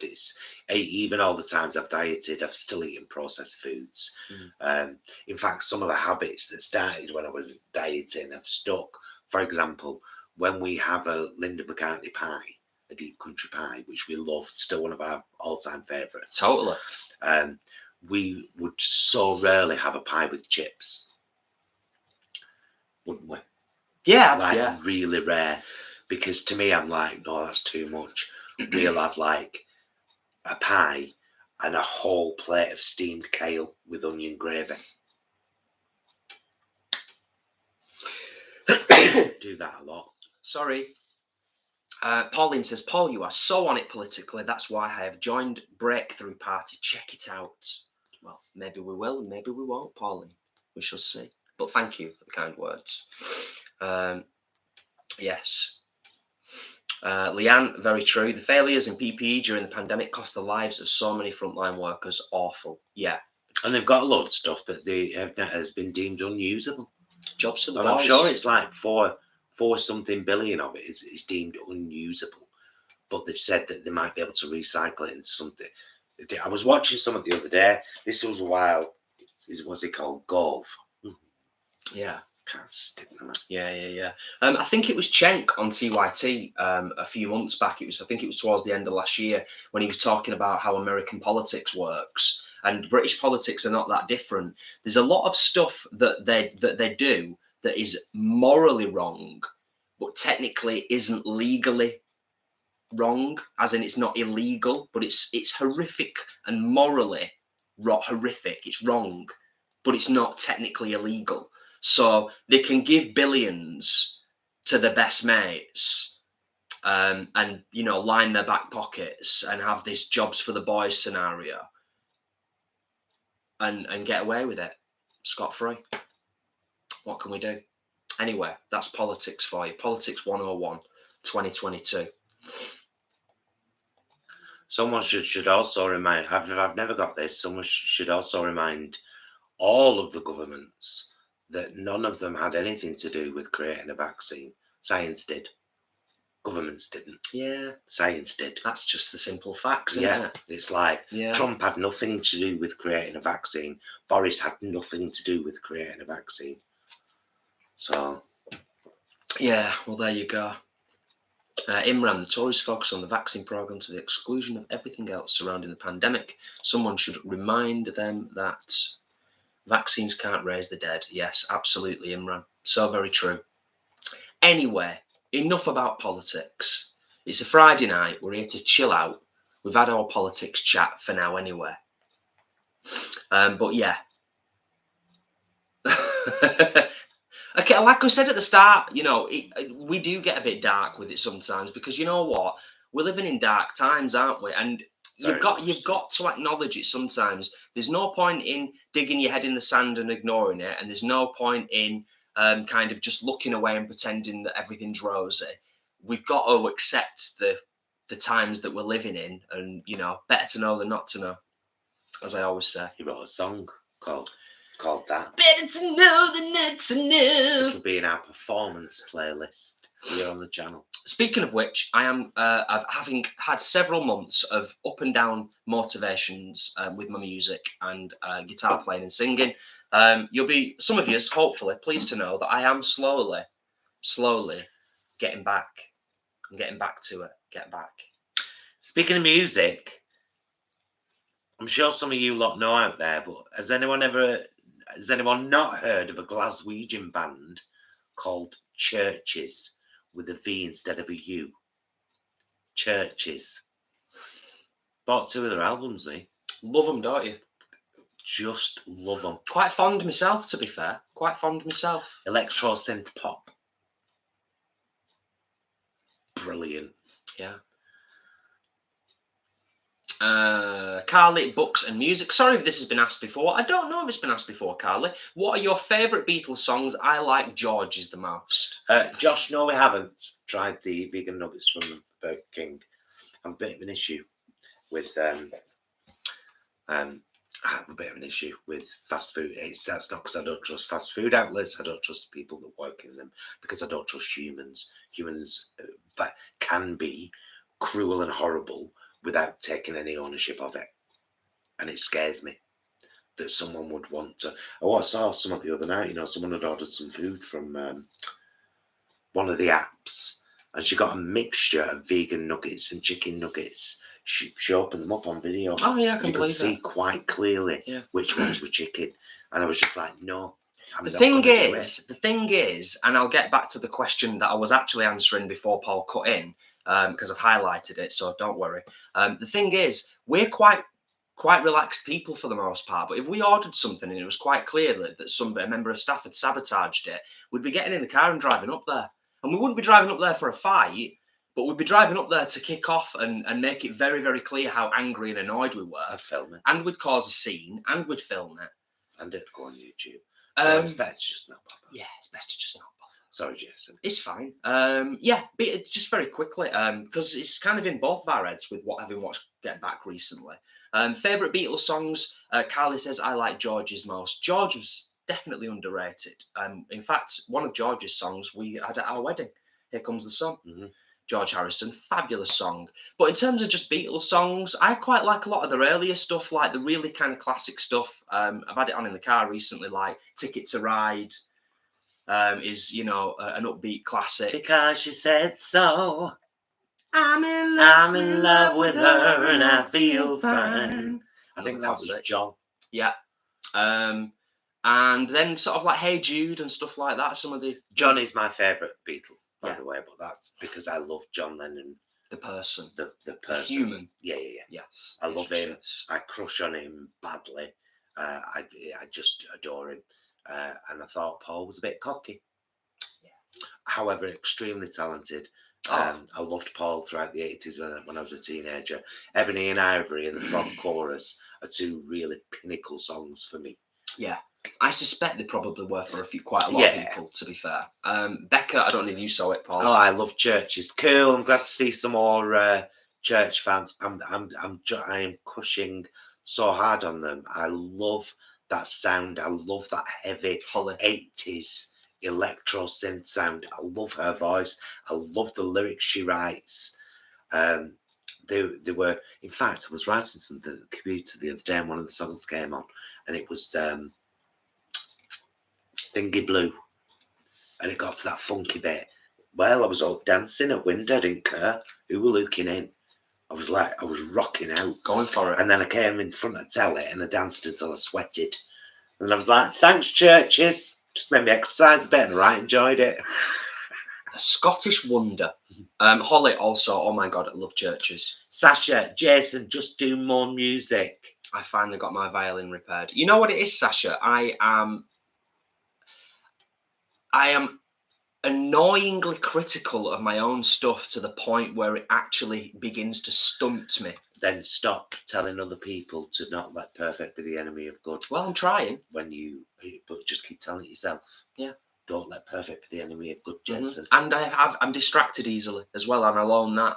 even all the times I've dieted, I've still eaten processed foods. In fact, some of the habits that started when I was dieting have stuck. For example, when we have a Linda McCartney pie, a deep country pie, which we love, still one of our all-time favourites. Totally. We would so rarely have a pie with chips, wouldn't we? Yeah, really rare. Because to me, I'm like, no, that's too much. We'll have like a pie and a whole plate of steamed kale with onion gravy. Do that a lot. Sorry. Pauline says, Paul, you are so on it politically. That's why I have joined Breakthrough Party. Check it out. Well, maybe we will and maybe we won't, Pauline. We shall see. But thank you for the kind words. Yes. Leanne, very true. The failures in PPE during the pandemic cost the lives of so many frontline workers. Awful. Yeah. And they've got a lot of stuff that has been deemed unusable. Jobs for the boys. I'm sure it's like four something billion of it is deemed unusable. But they've said that they might be able to recycle it into something. I was watching something the other day. This was a while. What's it called? Golf. Yeah. Can't stick them out. Yeah. I think it was Cenk on TYT a few months back. I think it was towards the end of last year when he was talking about how American politics works, and British politics are not that different. There's a lot of stuff that they do that is morally wrong, but technically isn't legally wrong. As in, it's not illegal, but it's horrific and morally horrific. It's wrong, but it's not technically illegal. So they can give billions to their best mates and, line their back pockets and have this jobs for the boys scenario and get away with it scot-free. What can we do? Anyway, that's politics for you. Politics 101, 2022. Someone should also remind, I've never got this, someone should also remind all of the governments that none of them had anything to do with creating a vaccine. Science did. Governments didn't. Yeah. Science did. That's just the simple facts, isn't it? It's like Trump had nothing to do with creating a vaccine. Boris had nothing to do with creating a vaccine. So. Yeah, well, there you go. Imran, the Tories focus on the vaccine programme to the exclusion of everything else surrounding the pandemic. Someone should remind them that vaccines can't raise the dead. Yes, absolutely, Imran. So very true. Anyway, enough about politics. It's a Friday night. We're here to chill out. We've had our politics chat for now anyway. But yeah. Okay, like I said at the start, we do get a bit dark with it sometimes because you know what? we're living in dark times, aren't we? And Very much you've so. got to acknowledge it sometimes. There's no point in digging your head in the sand and ignoring it, and there's no point in kind of just looking away and pretending that everything's rosy. We've got to accept the times that we're living in, and you know, better to know than not to know, as I always say. He wrote a song called that. Better to know than not to know. It'll be in our performance playlist here on the channel. Speaking of which, I am having had several months of up and down motivations with my music and guitar playing and singing. You'll be, some of you, hopefully, pleased to know that I am slowly getting back. I'm getting back to it. Get back. Speaking of music, I'm sure some of you lot know out there, but has anyone not heard of a Glaswegian band called Churches with a V instead of a U? Churches. Bought 2 of their albums, mate. Love them, don't you? Just love them. Quite fond myself, to be fair. Quite fond myself. Electro synth pop. Brilliant. Yeah. Carly, books and music. Sorry if this has been asked before. I don't know if it's been asked before, Carly. What are your favourite Beatles songs? I like George's the most. Josh, no, we haven't tried the vegan nuggets from Burger King. I have a bit of an issue with fast food. That's not because I don't trust fast food outlets. I don't trust people that work in them, because I don't trust humans. Humans can be cruel and horrible without taking any ownership of it, and it scares me that someone would want to. I saw someone the other night. You know, someone had ordered some food from one of the apps, and she got a mixture of vegan nuggets and chicken nuggets. She opened them up on video. Oh yeah, I can you could believe see that. quite clearly which ones were chicken, and I was just like, no. The thing is, and I'll get back to the question that I was actually answering before Paul cut in, because I've highlighted it, so don't worry. The thing is, we're quite relaxed people for the most part, but if we ordered something and it was quite clear that a member of staff had sabotaged it, we'd be getting in the car and driving up there. And we wouldn't be driving up there for a fight, but we'd be driving up there to kick off and make it very, very clear how angry and annoyed we were. I'd film it. And we'd cause a scene, and we'd film it. And it'd go on YouTube. So it's best to just not bother. Yeah, it's best to just not bother. Sorry, Jason. It's fine. Yeah, but just very quickly, because it's kind of in both of our heads with having watched Get Back recently. Favourite Beatles songs? Carly says, I like George's most. George was definitely underrated. In fact, one of George's songs we had at our wedding, Here Comes the Sun. Mm-hmm. George Harrison, fabulous song. But in terms of just Beatles songs, I quite like a lot of their earlier stuff, like the really kind of classic stuff. I've had it on in the car recently, like Ticket to Ride is, you know, an upbeat classic. Because she said so. I'm in love with her and I feel fine. I think that was John. Yeah. And then sort of like Hey Jude and stuff like that. Some of the John is my favourite Beatle, by the way, but that's because I love John Lennon. The person. The person. The human. Yeah. Yes. I love him. I crush on him badly. I just adore him. And I thought Paul was a bit cocky. Yeah. However, extremely talented. I loved Paul throughout the 80s when I was a teenager. Ebony and Ivory and the Frog Chorus are 2 really pinnacle songs for me. Yeah. I suspect they probably were for quite a lot of people, to be fair. Becca, I don't know if you saw it, Paul. Oh, I love Church. It's cool. I'm glad to see some more Church fans. I am pushing so hard on them. I love that sound. I love that heavy 80s electro synth sound. I love her voice. I love the lyrics she writes. They were, in fact, I was writing something at the computer the other day and one of the songs came on, and it was Thingy Blue, and it got to that funky bit. Well, I was all dancing at window, I didn't care who were looking in. I was rocking out, going for it. And then I came in front of the telly and I danced until I sweated. And I was like, thanks, Churches. Just made me exercise a bit and I enjoyed it. A Scottish wonder. Holly also, oh my God, I love Churches. Sasha, Jason, just do more music. I finally got my violin repaired. You know what it is, Sasha? I am annoyingly critical of my own stuff to the point where it actually begins to stunt me. Then stop telling other people to not let perfect be the enemy of good. Well, I'm trying. But just keep telling it yourself. Yeah. Don't let perfect be the enemy of good, Jason. And I'm distracted easily as well, and I'll own that.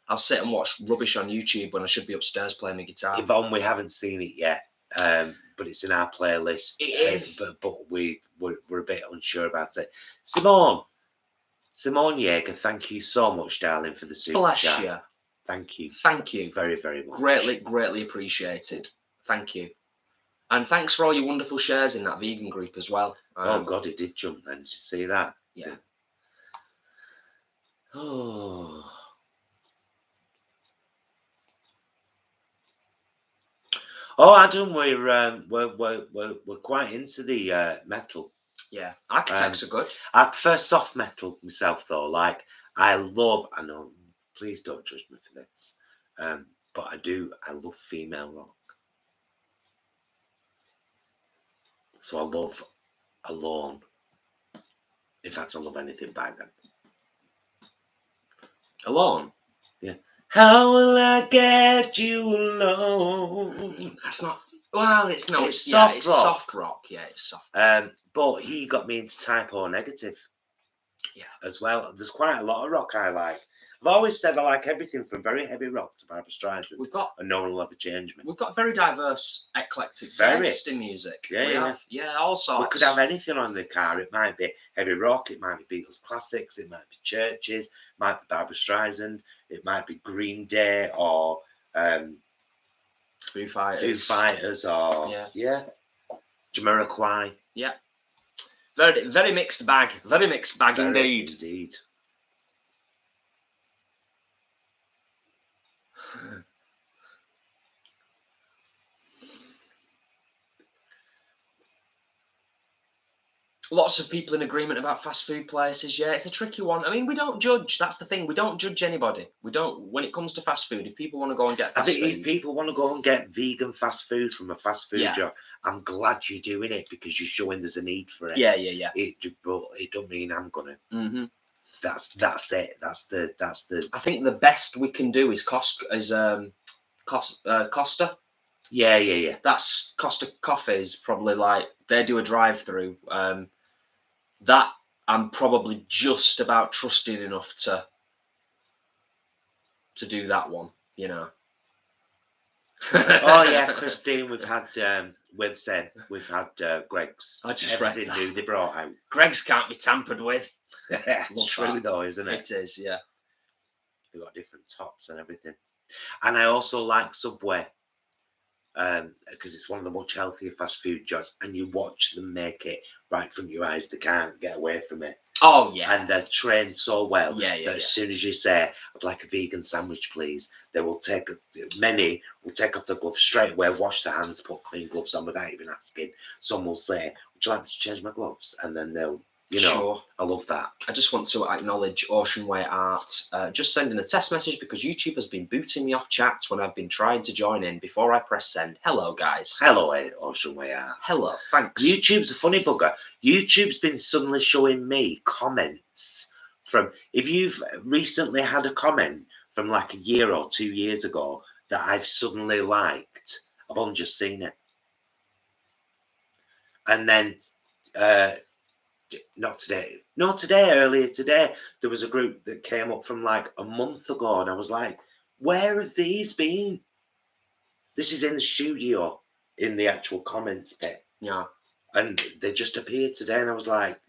I'll sit and watch rubbish on YouTube when I should be upstairs playing my guitar. Yvonne, we haven't seen it yet, but it's in our playlist. It is. But we're a bit unsure about it. Simone Yeager, thank you so much, darling, for the super Bless chat. you. Thank you. Thank you. Very, very much. Greatly appreciated. Thank you. And thanks for all your wonderful shares in that vegan group as well. Oh, God, it did jump then. Did you see that? Yeah. Oh. Oh, Adam, we're quite into the metal. Yeah, Architects are good. I prefer soft metal myself, though. Like, I know, please don't judge me for this, but I love female rock. So I love Alone. In fact, I love anything by them. Alone? Yeah. How will I get you alone? That's not... Well, it's no, it's soft rock. Soft rock. Yeah, it's soft. But he got me into Type O Negative. Yeah. As well. There's quite a lot of rock I like. I've always said I like everything from very heavy rock to Barbra Streisand. And no one will ever change me. We've got very diverse, eclectic taste in music. Yeah, all sorts. We could have anything on the car. It might be heavy rock, it might be Beatles classics, it might be Churches, it might be Barbra Streisand, it might be Green Day or Foo Fighters or Jamiroquai. Yeah. Very mixed bag. Very mixed bag indeed. Lots of people in agreement about fast food places. Yeah, it's a tricky one. I mean, we don't judge. That's the thing. We don't judge anybody. We don't. When it comes to fast food, if people want to go and get fast food, if people want to go and get vegan fast food from a fast food job, I'm glad you're doing it because you're showing there's a need for it. Yeah. But it don't mean I'm gonna. Mm-hmm. That's it. That's the. I think the best we can do is Costa. Yeah. That's Costa Coffee's probably like they do a drive-through. That I'm probably just about trusting enough to do that one, you know. Oh yeah, Christine, we've had Greg's. I just everything read new they brought out. Greg's can't be tampered with. True though, isn't it? It is, yeah. They've got different tops and everything. And I also like Subway. Because it's one of the much healthier fast food jobs, and you watch them make it right from your eyes. They can't get away from it. Oh yeah, and they're trained so well that as soon as you say, "I'd like a vegan sandwich, please," they will many will take off the gloves straight away, wash their hands, put clean gloves on without even asking. Some will say, "Would you like me to change my gloves?" And then they'll. Sure. I love that. I just want to acknowledge Ocean Way Art. Just sending a test message because YouTube has been booting me off chats when I've been trying to join in before I press send. Hello, guys. Hello, Ocean Way Art. Hello, thanks. YouTube's a funny bugger. YouTube's been suddenly showing me comments from, if you've recently had a comment from like a year or 2 years ago that I've suddenly liked, I've only just seen it. And then, earlier today, there was a group that came up from like a month ago, and I was like, where have these been? This is in the studio, in the actual comments bit. Yeah. And they just appeared today, and I was like,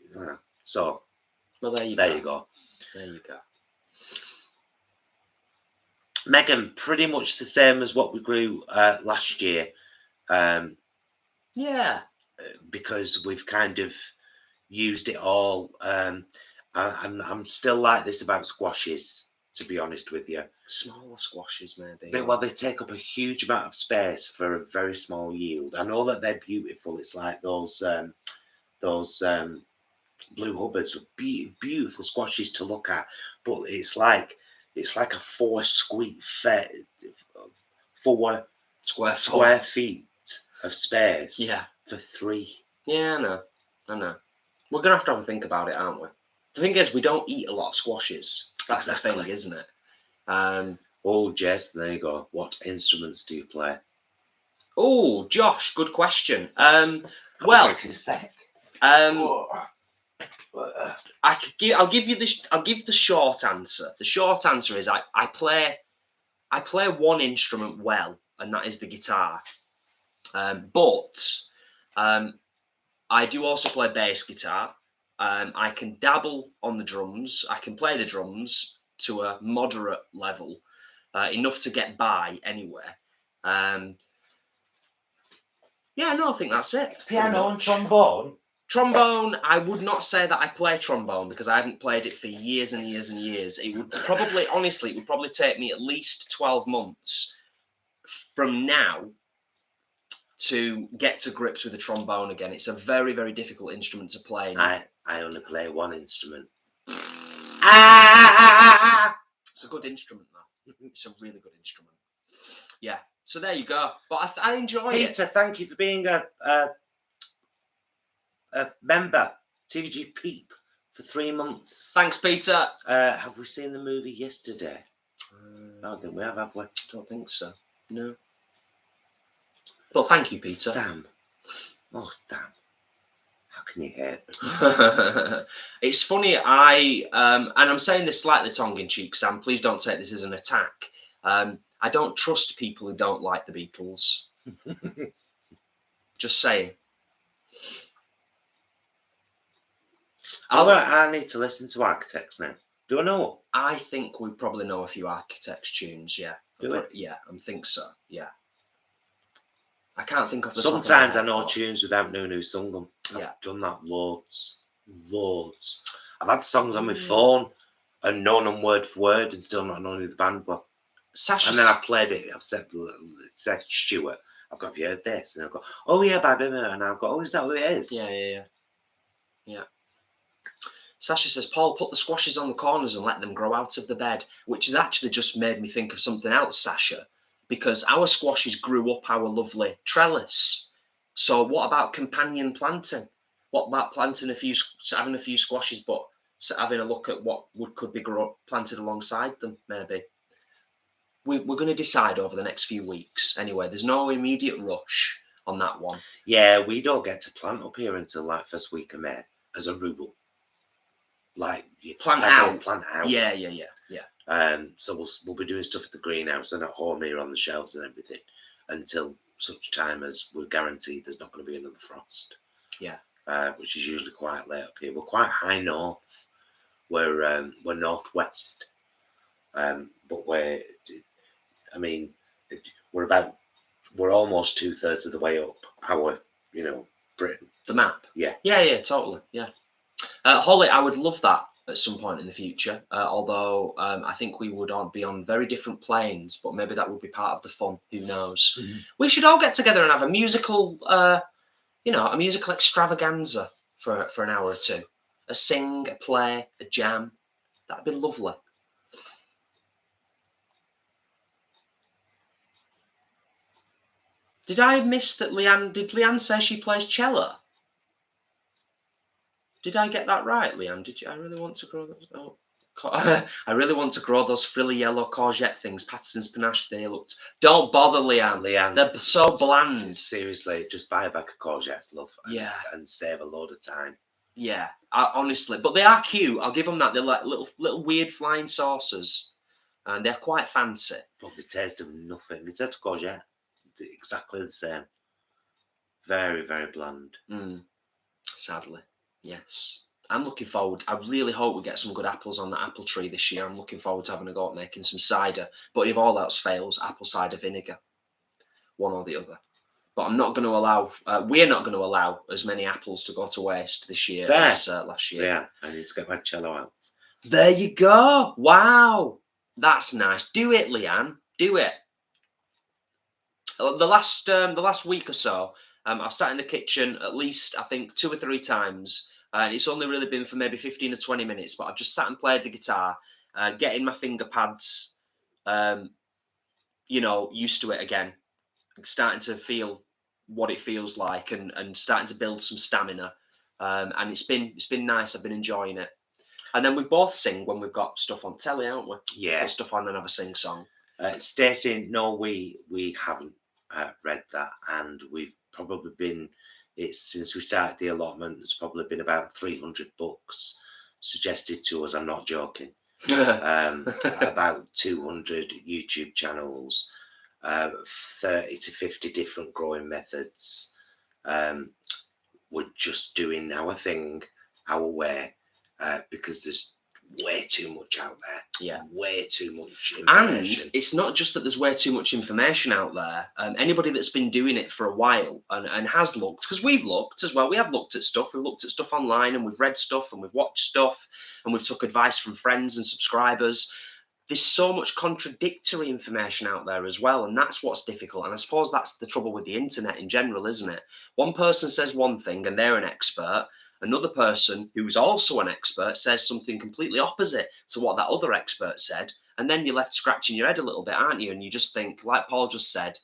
so. Well, there you go. There you go. Megan, pretty much the same as what we grew last year. Yeah. Because we've kind of used it all. I'm still like this about squashes, to be honest with you. Smaller squashes, maybe. But they take up a huge amount of space for a very small yield. I know that they're beautiful. It's like those Blue Hubbards, beautiful squashes to look at. But it's like a 4 square feet of space. Yeah. For 3. Yeah, I know. We're gonna have to have a think about it, aren't we? The thing is, we don't eat a lot of squashes. That's the Exactly. thing, isn't it? Oh, Jess, there you go. What instruments do you play? Oh, Josh, good question. I'll Well, back in a sec. I'll give you this. I'll give the short answer. The short answer is I play one instrument well, and that is the guitar. But I do also play bass guitar. I can dabble on the drums. I can play the drums to a moderate level, enough to get by anywhere. Yeah, no, I think that's it. Piano and trombone? Trombone, I would not say that I play trombone because I haven't played it for years and years and years. It would probably, honestly, it would probably take me at least 12 months from now to get to grips with the trombone again. It's a very, very difficult instrument to play. I only play one instrument. It's a good instrument, though. It's a really good instrument. Yeah. So there you go. But I enjoy it. Peter, thank you for being a member, TVG Peep, for 3 months. Thanks, Peter. Have we seen the movie yesterday? I don't think we have we? I don't think so. No. But thank you, Peter. Sam. Oh, Sam. How can you hate me? It's funny, and I'm saying this slightly tongue-in-cheek, Sam, please don't take this as an attack. I don't trust people who don't like the Beatles. Just saying. I need to listen to Architects now. Do I know? I think we probably know a few Architects tunes, yeah. Do we? Yeah, I think so, yeah. I can't think of the Sometimes top of my head, I know but... tunes without knowing who sung them. Yeah. I've done that loads. I've had songs on my phone and known them word for word and still not known who the band were. And then I've played it. I've said Stuart, I've got, have you heard this? And I'll go, oh yeah, baby. And I'll go, oh, is that who it is? Yeah. Sasha says, Paul, put the squashes on the corners and let them grow out of the bed, which has actually just made me think of something else, Sasha, because our squashes grew up our lovely trellis. So what about companion planting? What about having a few squashes, but having a look at what could be planted alongside them, maybe? We're going to decide over the next few weeks. Anyway, there's no immediate rush on that one. Yeah, we don't get to plant up here until like first week of May, as a rule. Like Plant out. Yeah. So we'll be doing stuff at the greenhouse and at home here on the shelves and everything until such time as we're guaranteed there's not going to be another frost. Yeah. Which is usually quite late up here. We're quite high north. We're northwest. But we're almost 2/3 of the way up our, Britain. The map. Yeah. Yeah, totally. Yeah. Holly, I would love that at some point in the future. Although I think we would be on very different planes, but maybe that would be part of the fun. Who knows? Mm-hmm. We should all get together and have a musical, a musical extravaganza for an hour or two. A sing, a play, a jam. That'd be lovely. Did I miss that Leanne? Did Leanne say she plays cello? Did I get that right, Leanne? Did you? I really want to grow those. Oh, I really want to grow those frilly yellow courgette things. Patterson's panache. They looked. Don't bother, Leanne. They're so bland. Seriously, just buy a bag of courgettes, love. And save a load of time. Yeah, honestly, but they are cute. I'll give them that. They're like little weird flying saucers, and they're quite fancy. But the taste of nothing. The taste of courgette, exactly the same. Very, very bland. Sadly. Yes. I'm looking forward. I really hope we get some good apples on the apple tree this year. I'm looking forward to having a go at making some cider. But if all else fails, apple cider vinegar. One or the other. But I'm not going to allow, we're not going to allow as many apples to go to waste this year as last year. Yeah, I need to get my cello out. There you go. Wow. That's nice. Do it, Leanne. Do it. The last week or so, I've sat in the kitchen at least, I think, 2 or 3 times. And it's only really been for maybe 15 or 20 minutes, but I've just sat and played the guitar, getting my finger pads, used to it again, starting to feel what it feels like and starting to build some stamina. And it's been nice. I've been enjoying it. And then we both sing when we've got stuff on telly, haven't we? Yeah. Put stuff on and have a sing song. Stacey, no, we haven't read that, and we've probably been. It's since we started the allotment. There's probably been about 300 books suggested to us. I'm not joking. About 200 YouTube channels, 30 to 50 different growing methods. We're just doing our thing, our way, because there's way too much out there. Yeah. Way too much information. And it's not just that there's way too much information out there. Anybody that's been doing it for a while and has looked, because we've looked as well, we have looked at stuff. We've looked at stuff online and we've read stuff and we've watched stuff and we've took advice from friends and subscribers. There's so much contradictory information out there as well, and that's what's difficult. And I suppose that's the trouble with the internet in general, isn't it? One person says one thing and they're an expert. Another person who's also an expert says something completely opposite to what that other expert said. And then you're left scratching your head a little bit, aren't you? And you just think, like Paul just said,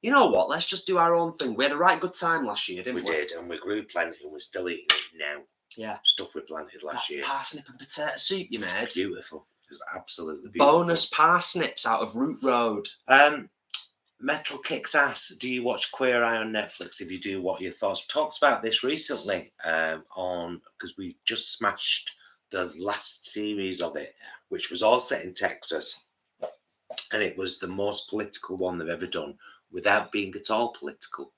you know what, let's just do our own thing. We had a right good time last year, didn't we? We did, and we grew plenty, and we're still eating it now. Yeah. Stuff we planted last year. Parsnip and potato soup you made. Beautiful. It was absolutely beautiful. Bonus parsnips out of Root Road. Metal kicks ass. Do you watch Queer Eye on Netflix? If you do, what are your thoughts? We talked about this recently because we just smashed the last series of it, which was all set in Texas, and it was the most political one they've ever done without being at all political.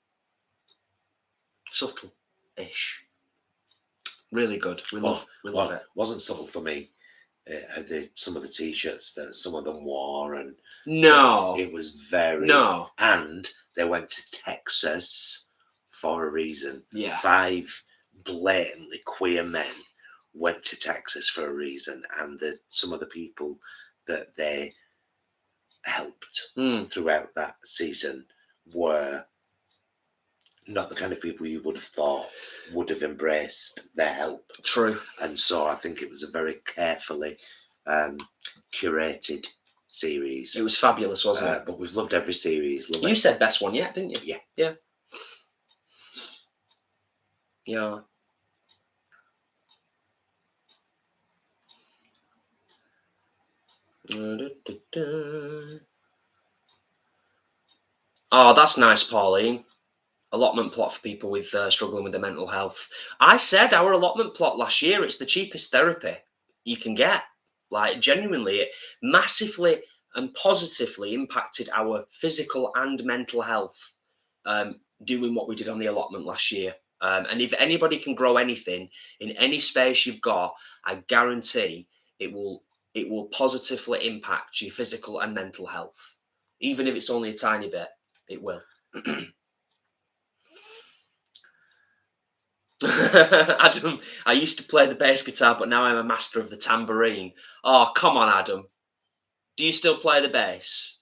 Subtle-ish. Really good. We love it. Wasn't subtle for me. Some of the t-shirts that some of them wore, and no, so it was very no. And they went to Texas for a reason. Yeah. 5 blatantly queer men went to Texas for a reason, and some of the people that they helped throughout that season were not the kind of people you would have thought would have embraced their help. True. And so I think it was a very carefully curated series. It was fabulous, wasn't it? But we've loved every series. You said best one yet, didn't you? Yeah. Yeah. Yeah. Oh, that's nice, Pauline. Allotment plot for people with struggling with their mental health. I said our allotment plot last year, it's the cheapest therapy you can get. Like, genuinely, it massively and positively impacted our physical and mental health doing what we did on the allotment last year. And if anybody can grow anything in any space you've got, I guarantee it will positively impact your physical and mental health. Even if it's only a tiny bit, it will. Adam, I used to play the bass guitar, but now I'm a master of the tambourine. Oh, come on, Adam. Do you still play the bass?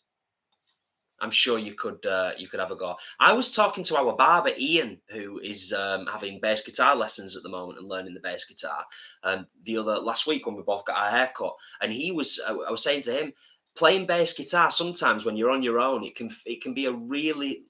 I'm sure you could have a go. I was talking to our barber, Ian, who is having bass guitar lessons at the moment and learning the bass guitar. Last week when we both got our hair cut, and I was saying to him, playing bass guitar sometimes when you're on your own, it can be a really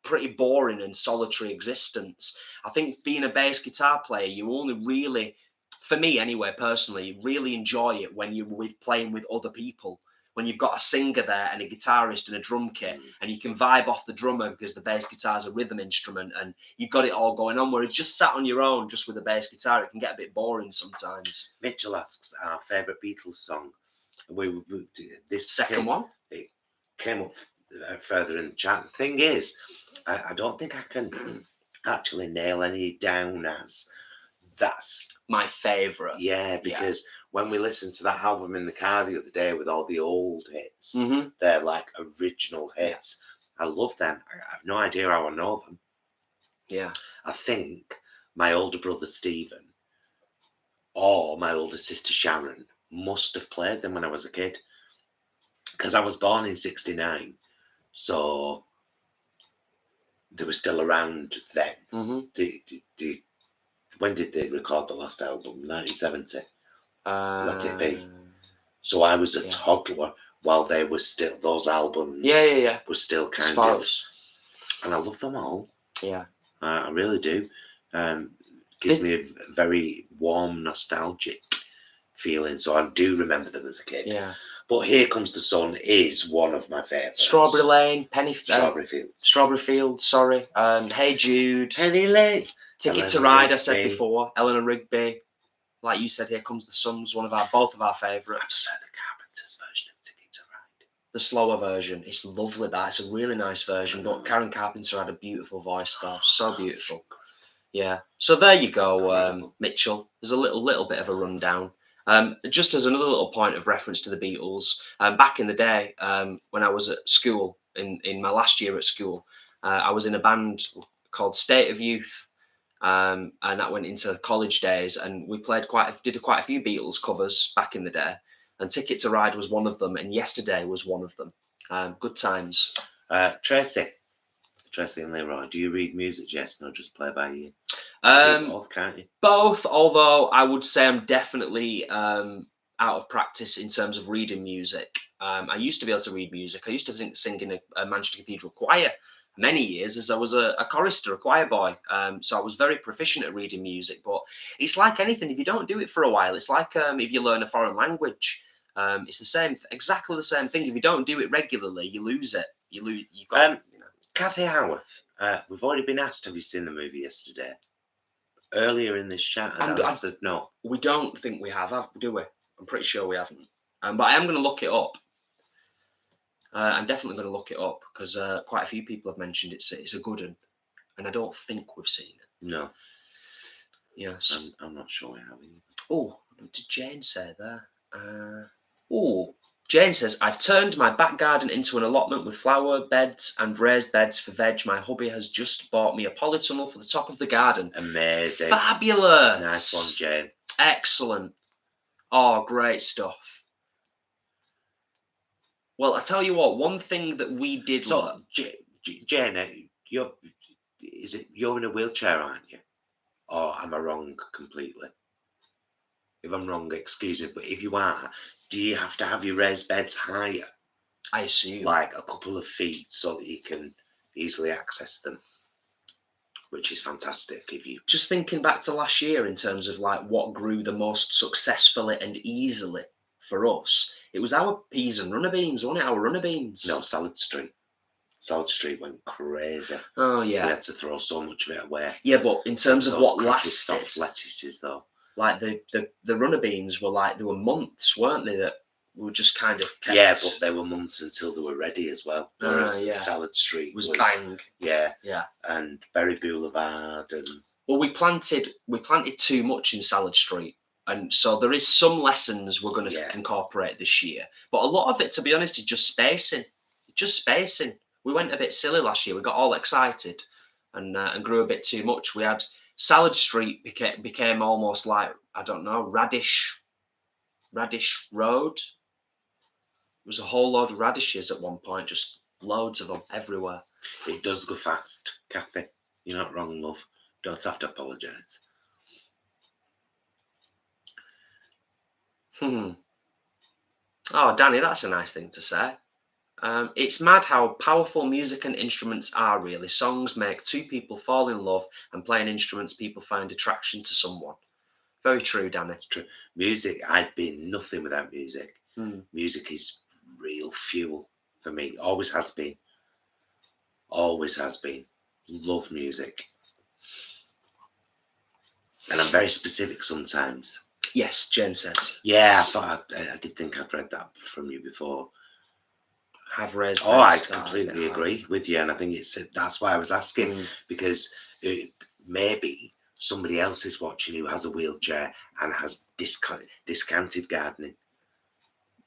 pretty boring and solitary existence. I think being a bass guitar player, you only really, for me anyway, personally, really enjoy it when you're playing with other people. When you've got a singer there and a guitarist and a drum kit, and you can vibe off the drummer because the bass guitar is a rhythm instrument and you've got it all going on. Whereas just sat on your own, just with a bass guitar, it can get a bit boring sometimes. Mitchell asks our favourite Beatles song. This second one? It came up further in the chat. The thing is, I don't think I can actually nail any down as that's my favourite. Yeah, because when we listened to that album in the car the other day with all the old hits, they're like original hits. I love them. I have no idea how I know them. Yeah. I think my older brother Stephen or my older sister Sharon must have played them when I was a kid, because I was born in '69, so they were still around then. When did they record the last album? 1970. Let it be. So I was a toddler while they were still, those albums were still kind of, and I love them all. Yeah. I really do. Gives me a very warm, nostalgic feeling. So I do remember them as a kid. Yeah. But Here Comes the Sun is one of my favourites. Strawberry Lane, Strawberry Fields. Strawberry Fields, sorry. Hey Jude. Penny Lane. Ticket to Eleanor Ride, I said Rigby. before. Eleanor Rigby. Like you said, Here Comes the Sun was both of our I favourites. prefer the Carpenters version of Ticket to Ride. The slower version. It's lovely, that. It's a really nice version. But Karen Carpenter had a beautiful voice, though. So beautiful. Yeah. So there you go, Mitchell. There's a little bit of a rundown. Just as another little point of reference to the Beatles, back in the day, when I was at school, in my last year at school, I was in a band called State of Youth, and that went into college days, and we did quite a few Beatles covers back in the day, and Ticket to Ride was one of them, and Yesterday was one of them. Good times. Tracy and Leroy, do you read music, Jess, or just play by ear? Both, can't you? Both, although I would say I'm definitely out of practice in terms of reading music. I used to be able to read music. I used to sing in a Manchester Cathedral choir many years, as I was a chorister, a choir boy. So I was very proficient at reading music. But it's like anything, if you don't do it for a while, it's like if you learn a foreign language. It's exactly the same thing. If you don't do it regularly, you lose it. You got. Kathy Howarth, we've already been asked, have you seen the movie Yesterday? Earlier in this chat, and I said no. We don't think we have, do we? I'm pretty sure we haven't. But I am going to look it up. I'm definitely going to look it up, because quite a few people have mentioned it's a good one, and I don't think we've seen it. No. Yes. I'm not sure we have either. Oh, what did Jane say there? Jane says, I've turned my back garden into an allotment with flower beds and raised beds for veg. My hubby has just bought me a polytunnel for the top of the garden. Amazing. Fabulous. Nice one, Jane. Excellent. Oh, great stuff. Well, I tell you what, one thing that we did... So, Jane, you're in a wheelchair, aren't you? Or am I wrong completely? If I'm wrong, excuse me, but if you are, do you have to have your raised beds higher? I assume. Like a couple of feet, so that you can easily access them, which is fantastic. If you just thinking back to last year in terms of like what grew the most successfully and easily for us, it was our peas and runner beans, wasn't it? Our runner beans. No, Salad Street. Salad Street went crazy. Oh yeah. We had to throw so much of it away. Yeah, but in terms of what lasted, soft lettuces though. Like the runner beans were like, there were months, weren't they, that were just kind of kept... Yeah, but they were months until they were ready as well. Whereas yeah. Salad Street was bang. Yeah. Yeah. And Berry Boulevard and... Well, we planted too much in Salad Street. And so there is some lessons we're going to incorporate this year. But a lot of it, to be honest, is just spacing. We went a bit silly last year. We got all excited and grew a bit too much. We had... Salad Street became almost like, I don't know, Radish Road. There was a whole load of radishes at one point, just loads of them everywhere. It does go fast, Kathy. You're not wrong, love. Don't have to apologise. Oh, Danny, that's a nice thing to say. It's mad how powerful music and instruments are, really. Songs make two people fall in love, and playing instruments, people find attraction to someone. Very true, Danny. It's true. Music, I'd be nothing without music. Music is real fuel for me. Always has been. Always has been. Love music. And I'm very specific sometimes. Yes, Jen says. Yeah, I did think I'd read that from you before. Have raised. Oh, I completely agree with you, and I think that's why I was asking, because maybe somebody else is watching who has a wheelchair and has discounted gardening,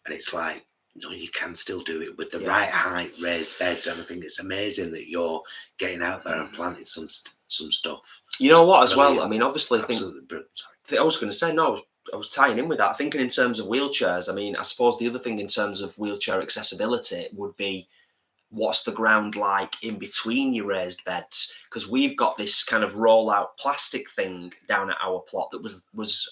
and it's like, no, you can still do it with the right height, raised beds, and I think it's amazing that you're getting out there and planting some stuff. You know what, as well? I mean, obviously, I was going to say no. I was tying in with that, thinking in terms of wheelchairs. I mean, I suppose the other thing in terms of wheelchair accessibility would be, what's the ground like in between your raised beds? Because we've got this kind of roll-out plastic thing down at our plot that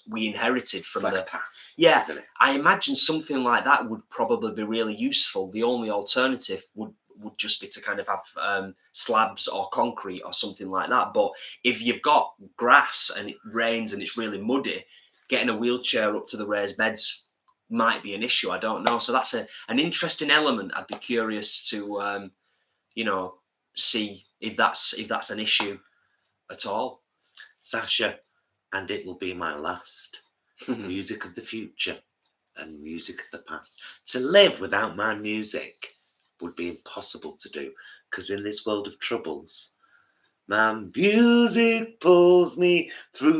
we inherited from like a path, yeah. Isn't it? I imagine something like that would probably be really useful. The only alternative would just be to kind of have slabs or concrete or something like that. But if you've got grass and it rains and it's really muddy, getting a wheelchair up to the raised beds might be an issue. I don't know. So that's an interesting element. I'd be curious to, you know, see if that's an issue at all. Sasha, and it will be my last. Music of the future and music of the past. To live without my music would be impossible to do, because in this world of troubles, my music pulls me through.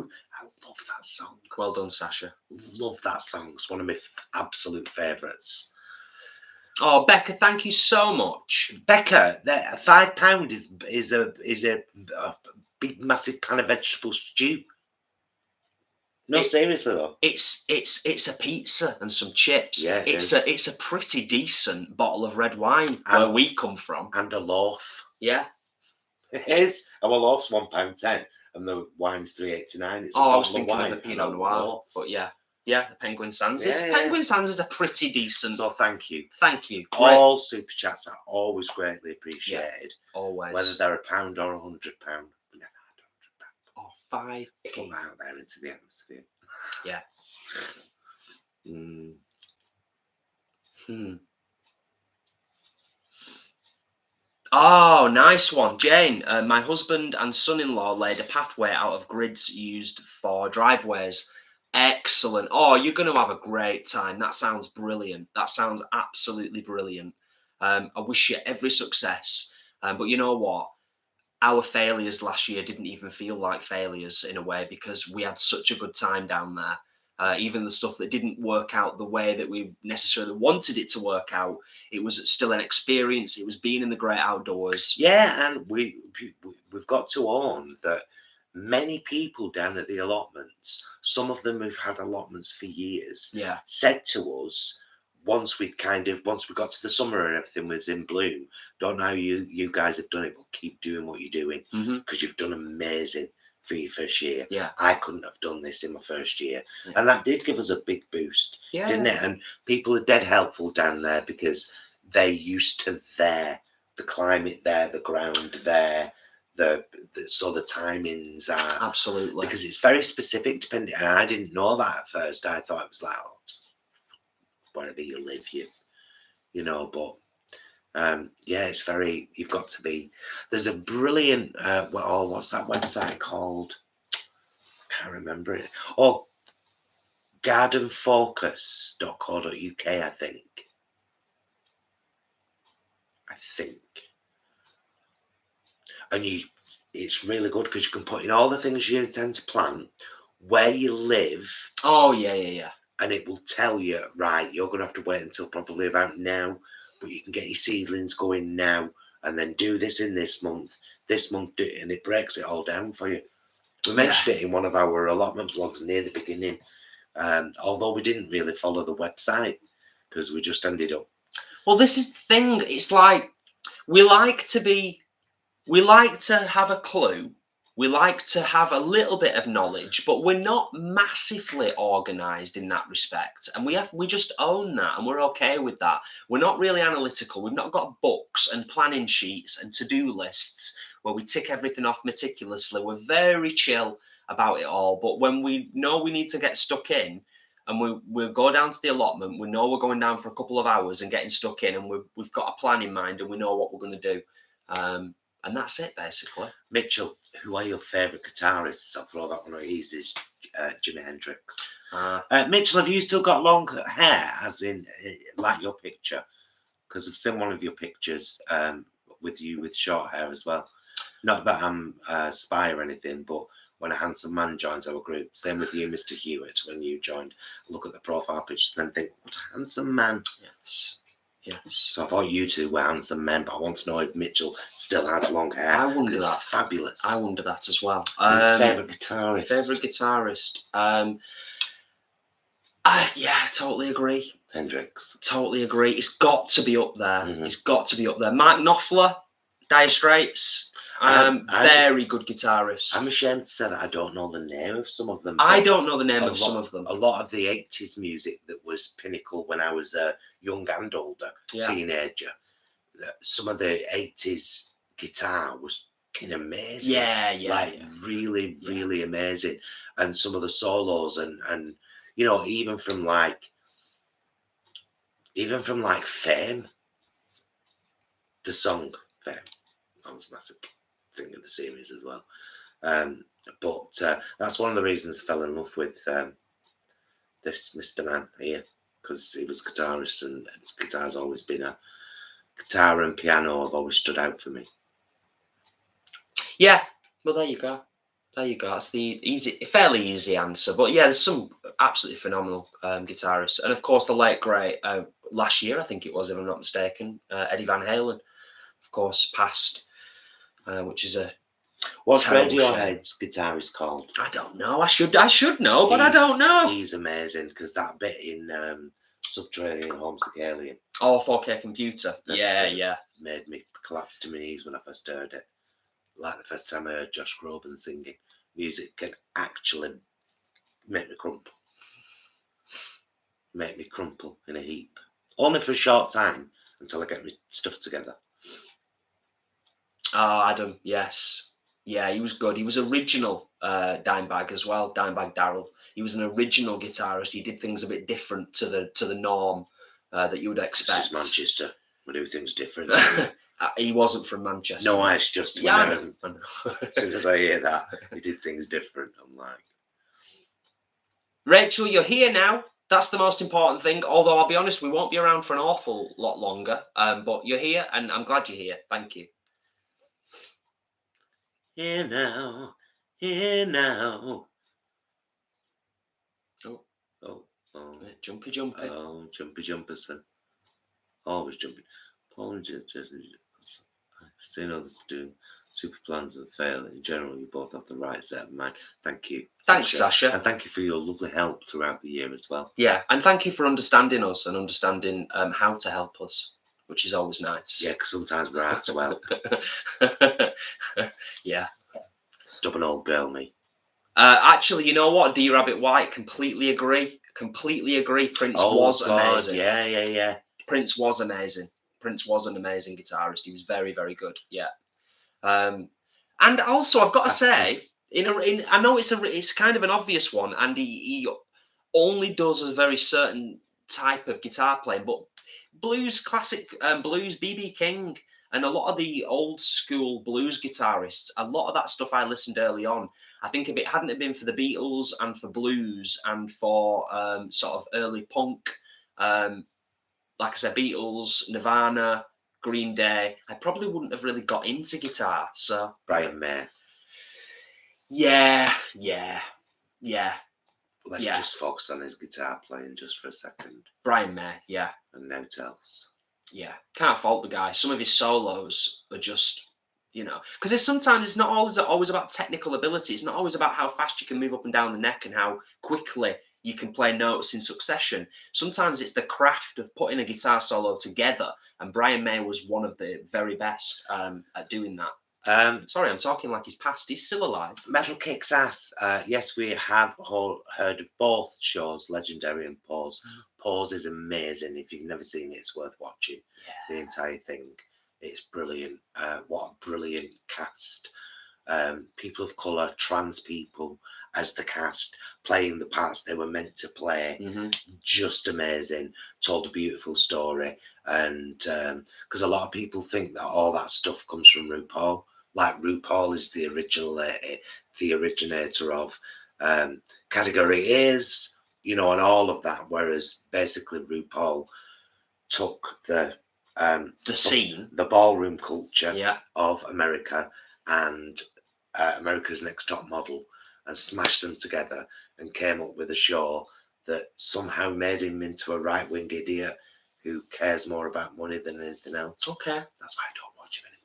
I love that song. Well done, Sasha. Love that song. It's one of my absolute favourites. Oh, Becca, thank you so much. Becca, £5 is a big massive pan of vegetable stew. No, seriously though. It's a pizza and some chips. Yeah, it's a pretty decent bottle of red wine where we come from. And a loaf. Yeah. It is. Our loaf's £1.10 and the wine's £3.89. It's I was thinking wine of the Pinot Noir, but yeah, the Penguin Sands. Penguin Sands is a pretty decent. So thank you. Thank you. All super chats are always greatly appreciated. Yeah, always. Whether they're £1 or £100. Or 5p. Put that out there into the atmosphere. Yeah. Oh, nice one, Jane. My husband and son-in-law laid a pathway out of grids used for driveways. Excellent. Oh, you're going to have a great time. That sounds brilliant. That sounds absolutely brilliant. I wish you every success. But you know what? Our failures last year didn't even feel like failures in a way, because we had such a good time down there. Even the stuff that didn't work out the way that we necessarily wanted it to work out, it was still an experience. It was being in the great outdoors. Yeah, and we've got to own that many people down at the allotments, some of them who've had allotments for years, said to us, once we got to the summer and everything was in bloom, don't know how you guys have done it, but keep doing what you're doing, because you've done amazing for your first year. Yeah. I couldn't have done this in my first year. Yeah. And that did give us a big boost, didn't it? And people are dead helpful down there, because they're used to the climate there, the ground there, so the timings are absolutely, because it's very specific depending. And I didn't know that at first. I thought it was like, wherever you live, you know, but it's very, you've got to be, there's a brilliant what's that website called? I can't remember it. gardenfocus.co.uk, I think, and it's really good because you can put in all the things you intend to plant, where you live. And it will tell you, right, you're going to have to wait until probably about now, but you can get your seedlings going now, and then do this in this month, do it, and it breaks it all down for you. We mentioned it in one of our allotment vlogs near the beginning, although we didn't really follow the website because we just ended up. Well, this is the thing. It's like we like to have a clue. We like to have a little bit of knowledge, but we're not massively organised in that respect. And we just own that, and we're okay with that. We're not really analytical. We've not got books and planning sheets and to-do lists where we tick everything off meticulously. We're very chill about it all. But when we know we need to get stuck in, and we'll go down to the allotment, we know we're going down for a couple of hours and getting stuck in, and we've got a plan in mind, and we know what we're going to do. And that's it, basically. Mitchell, who are your favourite guitarists? I'll throw that one out. He's Jimi Hendrix. Mitchell, have you still got long hair, as in like your picture? Because I've seen one of your pictures with you with short hair as well. Not that I'm a spy or anything, but when a handsome man joins our group, same with you, Mr. Hewitt, when you joined, look at the profile picture and then think, what a handsome man. Yes. So I thought you two were handsome men, but I want to know if Mitchell still has long hair. I wonder that. It's fabulous. I wonder that as well. Favourite guitarist? Favourite guitarist? I totally agree. Hendrix. Totally agree. It's got to be up there. It's got to be up there. Mark Knopfler, Dire Straits. Very good guitarist. I'm ashamed to say that I don't know the name of some of them. I don't know the name of some of them. A lot of the 80s music that was pinnacle when I was a young and older teenager. Some of the 80s guitar was fucking amazing. Yeah, Really, really amazing. And some of the solos and you know, even from like Fame, the song Fame, that was a massive thing in the series as well. But that's one of the reasons I fell in love with this Mr. Man here, because he was a guitarist, and guitar's always been guitar and piano have always stood out for me. Yeah, well, there you go. That's the fairly easy answer. But yeah, there's some absolutely phenomenal guitarists, and of course the late great last year, I think it was, if I'm not mistaken, Eddie Van Halen, of course, passed, which is a What's terrible Radiohead's guitarist called? I don't know. I should know, but I don't know. He's amazing, because that bit in Subterranean Home's the Alien. Oh, 4K Computer. Yeah. Made me collapse to my knees when I first heard it. Like the first time I heard Josh Groban singing. Music can actually make me crumple. Make me crumple in a heap. Only for a short time, until I get my stuff together. Oh, Adam, yes. Yeah, he was good. He was original Dimebag as well, Dimebag Darrell. He was an original guitarist. He did things a bit different to the norm that you would expect. This is Manchester. We do things different. He wasn't from Manchester. No, it's just yeah, I know. As soon as I hear that, he did things different. I'm like, Rachel, you're here now. That's the most important thing. Although I'll be honest, we won't be around for an awful lot longer. But you're here, and I'm glad you're here. Thank you. here now, here now. Oh. Jumpy. Oh, jumpy, son. Always jumping. Paul and Jesse, saying others do super plans and fail. In general, you both have the right set of mind. Thank you. Thanks, Sasha. And thank you for your lovely help throughout the year as well. Yeah, and thank you for understanding us and understanding how to help us, which is always nice. Yeah, because sometimes we're hard to help. Yeah. Stubborn old girl, me. Actually, you know what? D Rabbit White, completely agree. Prince was amazing. Yeah. Prince was amazing. Prince was an amazing guitarist. He was very, very good. Yeah. And also, I've got to say, I know it's kind of an obvious one, and he only does a very certain type of guitar playing, but blues, classic blues, B.B. King, and a lot of the old school blues guitarists, a lot of that stuff I listened early on. I think if it hadn't been for the Beatles and for blues and for sort of early punk, like I said, Beatles, Nirvana, Green Day, I probably wouldn't have really got into guitar. So Brian May. Yeah. Let's just focus on his guitar playing just for a second. Brian May, yeah. And no else. Yeah. Can't fault the guy. Some of his solos are just, because sometimes it's not always about technical ability. It's not always about how fast you can move up and down the neck and how quickly you can play notes in succession. Sometimes it's the craft of putting a guitar solo together. And Brian May was one of the very best at doing that. Sorry, I'm talking like he's passed. He's still alive. Metal kicks ass. Yes, we have heard of both shows, Legendary and Pause. Pause is amazing. If you've never seen it, it's worth watching. The entire thing. It's brilliant. What a brilliant cast. People of colour, trans people as the cast, playing the parts they were meant to play. Just amazing. Told a beautiful story. And because a lot of people think that all that stuff comes from RuPaul. Like RuPaul is the originator of category A's, and all of that. Whereas basically RuPaul took the scene, the ballroom culture of America and America's Next Top Model, and smashed them together and came up with a show that somehow made him into a right-wing idiot who cares more about money than anything else. Okay, that's why I don't watch him anymore.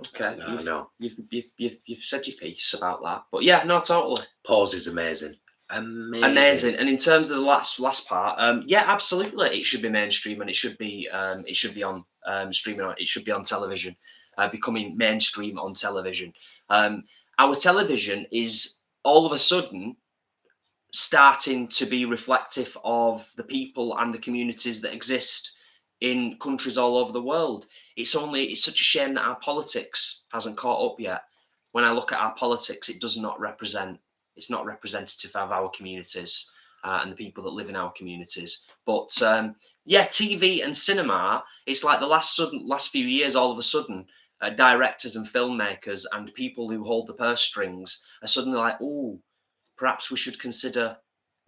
Okay, no. You've said your piece about that, but yeah, no, totally. Pause is amazing. Amazing. And in terms of the last part, yeah, absolutely, it should be mainstream, and it should be on streaming. It should be on television, becoming mainstream on television. Our television is all of a sudden starting to be reflective of the people and the communities that exist in countries all over the world. It's such a shame that our politics hasn't caught up yet. When I look at our politics, it's not representative of our communities and the people that live in our communities. But yeah, TV and cinema, it's like the last few years, all of a sudden, directors and filmmakers and people who hold the purse strings are suddenly like, oh, perhaps we should consider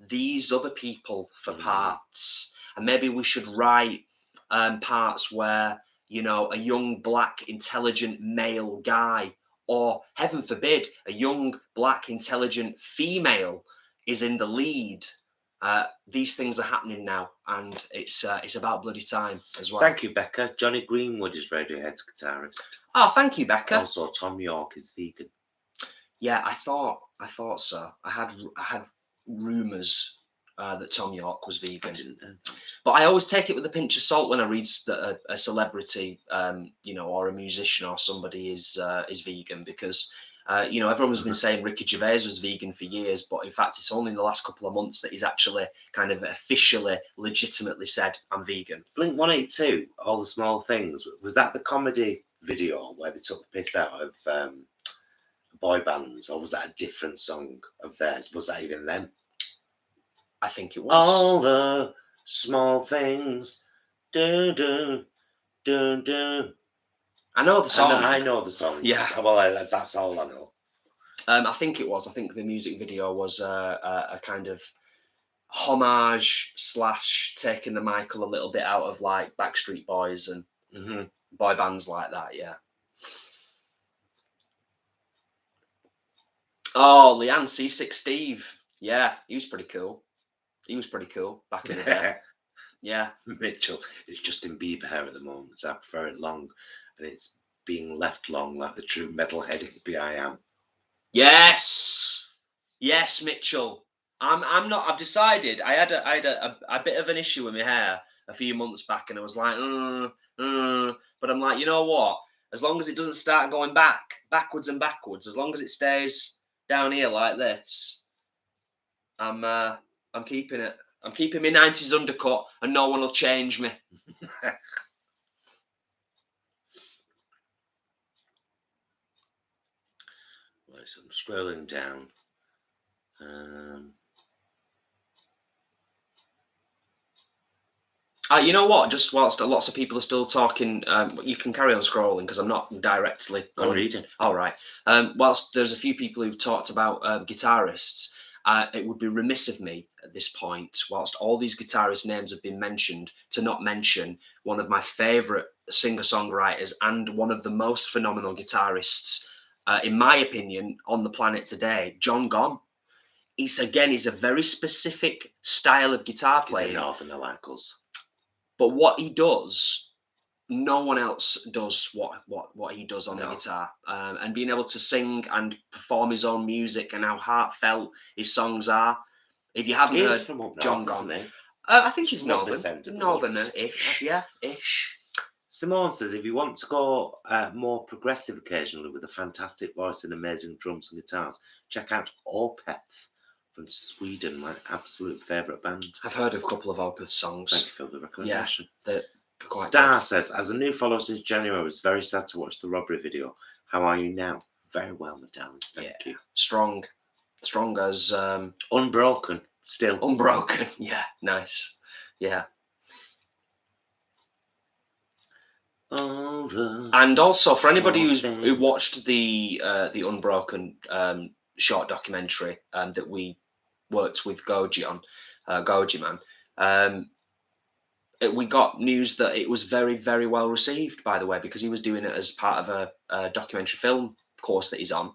these other people for parts, and maybe we should write parts where, you know, a young black intelligent male guy, or heaven forbid, a young black intelligent female is in the lead. These things are happening now, and it's about bloody time as well. Thank you, Becca. Johnny Greenwood is Radiohead's guitarist. Oh, thank you, Becca. Also, Tom York is vegan. Yeah, I thought so. I had rumours that Tom York was vegan, but I always take it with a pinch of salt when I read that a celebrity, you know, or a musician or somebody is vegan, because you know, everyone's been saying Ricky Gervais was vegan for years, but in fact, it's only in the last couple of months that he's actually kind of officially, legitimately said, "I'm vegan." Blink-182, All the Small Things, was that the comedy video where they took the piss out of boy bands, or was that a different song of theirs? Was that even them? I think it was. All the small things, do do do do. I know the song. I know the song. Yeah. Well, that's all I know. I think it was. I think the music video was a kind of homage / taking the Michael a little bit out of like Backstreet Boys and boy bands like that. Yeah. Oh, Leanne C6 Steve. Yeah, he was pretty cool. He was pretty cool back in the day. Yeah. Mitchell, it's Justin Bieber hair at the moment, so I prefer it long, and it's being left long like the true metal-headed hippie I am. Yes, Mitchell. I'm not. I've decided. I had a bit of an issue with my hair a few months back, and I was like, but I'm like, you know what? As long as it doesn't start going backwards, as long as it stays down here like this, I'm keeping it. I'm keeping my 90s undercut, and no one will change me. Right, so I'm scrolling down. You know what? Just whilst lots of people are still talking, you can carry on scrolling because I'm not directly going reading. All right. Whilst there's a few people who've talked about guitarists, it would be remiss of me at this point, whilst all these guitarist names have been mentioned, to not mention one of my favourite singer-songwriters and one of the most phenomenal guitarists, in my opinion, on the planet today, John Gone. He's a very specific style of guitar playing. He's a northerner like us. But what he does, no one else does what he does on the guitar. And being able to sing and perform his own music and how heartfelt his songs are. If you haven't heard from up John north, Gone, isn't he? I think he's northern-ish, yeah-ish. Simone says, if you want to go more progressive occasionally with a fantastic voice and amazing drums and guitars, check out Opeth from Sweden, my absolute favourite band. I've heard of a couple of Opeth songs. Thank you for the recommendation. Yeah, they're quite Star good. says, as a new follower since January, I was very sad to watch the robbery video. How are you now? Very well, my darling. Thank you. Strong as... unbroken, still. Unbroken, yeah, nice. Yeah. And also, for anybody who watched the Unbroken short documentary that we worked with Goji on, Goji Man, we got news that it was very, very well received, by the way, because he was doing it as part of a documentary film course that he's on.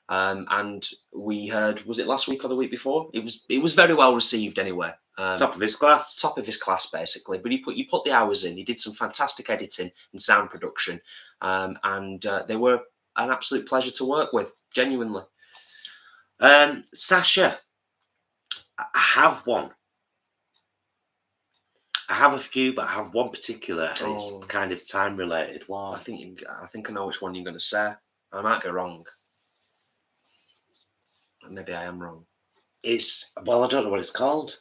And we heard, was it last week or the week before? It was very well received anyway. Top of his class. Top of his class, basically. But he put the hours in. He did some fantastic editing and sound production, and they were an absolute pleasure to work with, genuinely. Sasha, I have one. I have a few, but I have one particular, and it's kind of time related. Why? I think I know which one you're going to say. I might go wrong. Maybe I am wrong. I don't know what it's called.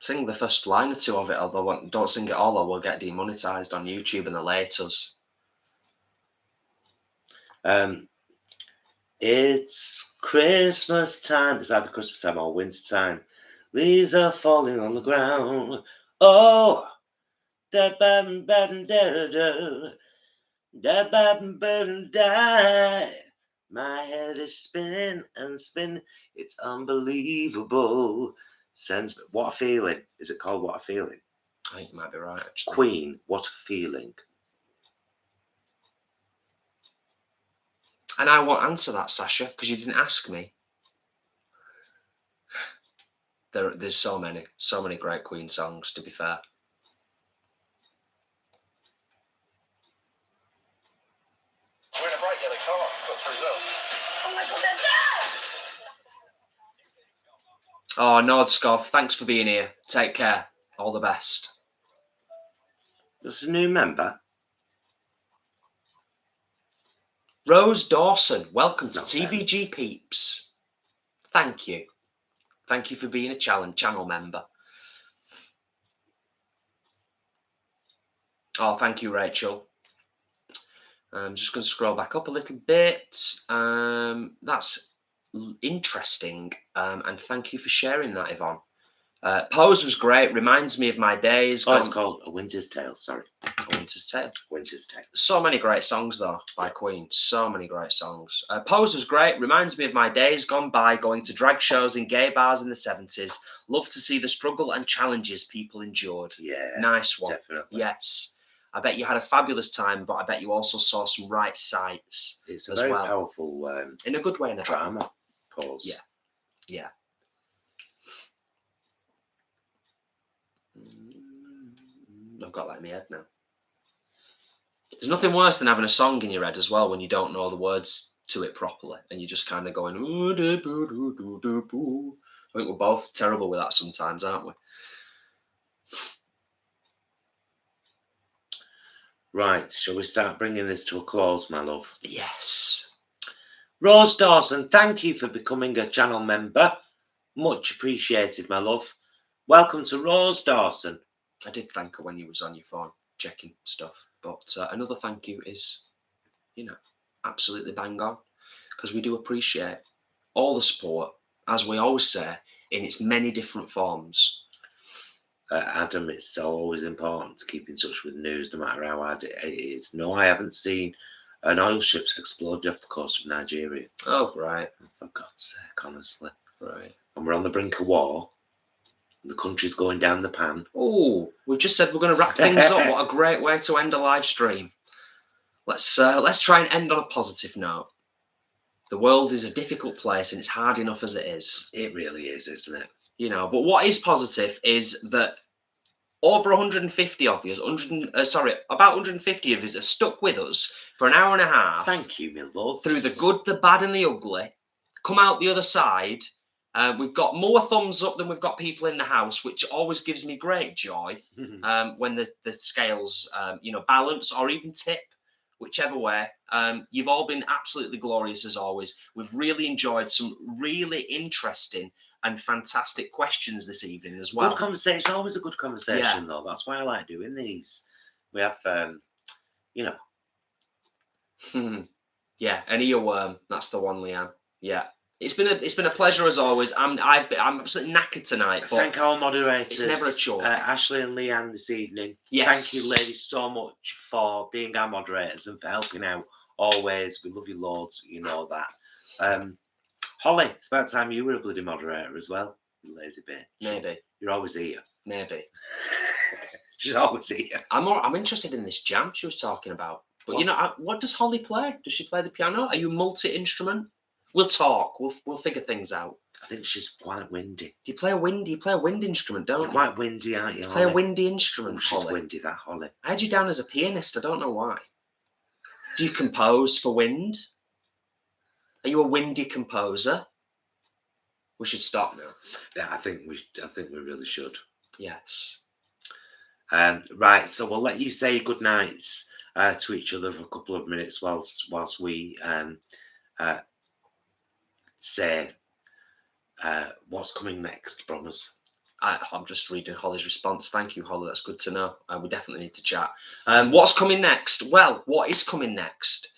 Sing the first line or two of it, although don't sing it all or we'll get demonetized on YouTube and they'll hate us. It's Christmas time. It's either Christmas time or winter time. Leaves are falling on the ground. Oh, da ba ba da da da ba ba da. My head is spinning and spinning. It's unbelievable. What a feeling. Is it called What a Feeling? I think you might be right, actually. Queen, What a Feeling. And I won't answer that, Sasha, because you didn't ask me. There's so many great Queen songs, to be fair. We're in a bright yellow car. It's got 3 wheels. Oh my god, they're there! Oh, Nordskov, thanks for being here. Take care. All the best. There's a new member. Rose Dawson, welcome It's to not TVG Peeps. Thank you. Thank you for being a channel member. Oh, thank you, Rachel. I'm just going to scroll back up a little bit. That's interesting. And thank you for sharing that, Yvonne. Pose was great. Reminds me of my days. Oh, it's called A Winter's Tale. Sorry. A Winter's Tale. Winter's Tale. So many great songs, though, by Queen. So many great songs. Pose was great. Reminds me of my days gone by going to drag shows in gay bars in the 70s. Love to see the struggle and challenges people endured. Yeah. Nice one. Definitely. Yes. I bet you had a fabulous time, but I bet you also saw some right sights. It's a as very well. powerful In a good way, in a drama. Pause. Yeah. Yeah. I've got that in my head now. There's nothing worse than having a song in your head as well when you don't know the words to it properly and you're just kind of going. I think we're both terrible with that sometimes, aren't we? Right, shall we start bringing this to a close, my love? Yes. Rose Dawson, thank you for becoming a channel member. Much appreciated, my love. Welcome to Rose Dawson. I did thank her when you was on your phone checking stuff. But another thank you is, absolutely bang on. Because we do appreciate all the support, as we always say, in its many different forms. Adam, it's always important to keep in touch with news, no matter how hard it is. No, I haven't seen an oil ship's exploded off the coast of Nigeria. Oh, right. For God's sake, honestly. Right. And we're on the brink of war. The country's going down the pan. Oh, we've just said we're going to wrap things up. What a great way to end a live stream. Let's try and end on a positive note. The world is a difficult place and it's hard enough as it is. It really is, isn't it? But what is positive is that over 150 of you, about 150 of us have stuck with us for an hour and a half. Thank you, my love. Through the good, the bad and the ugly. Come out the other side. We've got more thumbs up than we've got people in the house, which always gives me great joy when the scales, balance or even tip, whichever way. You've all been absolutely glorious as always. We've really enjoyed some really interesting and fantastic questions this evening as well. Good conversation. It's always a good conversation, though. That's why I like doing these. We have, Yeah, an earworm. That's the one, Leanne. Yeah. It's been a pleasure as always. I'm absolutely knackered tonight. But thank our moderators. It's never a chore. Ashley and Leanne this evening. Yes. Thank you, ladies, so much for being our moderators and for helping out always. We love you loads. You know that. Holly, it's about time you were a bloody moderator as well. You lazy bitch. Maybe. You're always here. Maybe. She's always here. I'm interested in this jam she was talking about. But what does Holly play? Does she play the piano? Are you multi-instrument? We'll talk. We'll figure things out. I think she's quite windy. You play a wind instrument, don't you? Quite windy, aren't you? Play a windy instrument, She's Holly. windy, that Holly. I had you down as a pianist. I don't know why. Do you compose for wind? Are you a windy composer? We should stop now. Yeah, I think we really should. Yes. Right, so we'll let you say good nights to each other for a couple of minutes whilst we say what's coming next, Brommers. I'm just reading Holly's response. Thank you, Holly. That's good to know. We definitely need to chat. What's coming next? Well, what is coming next?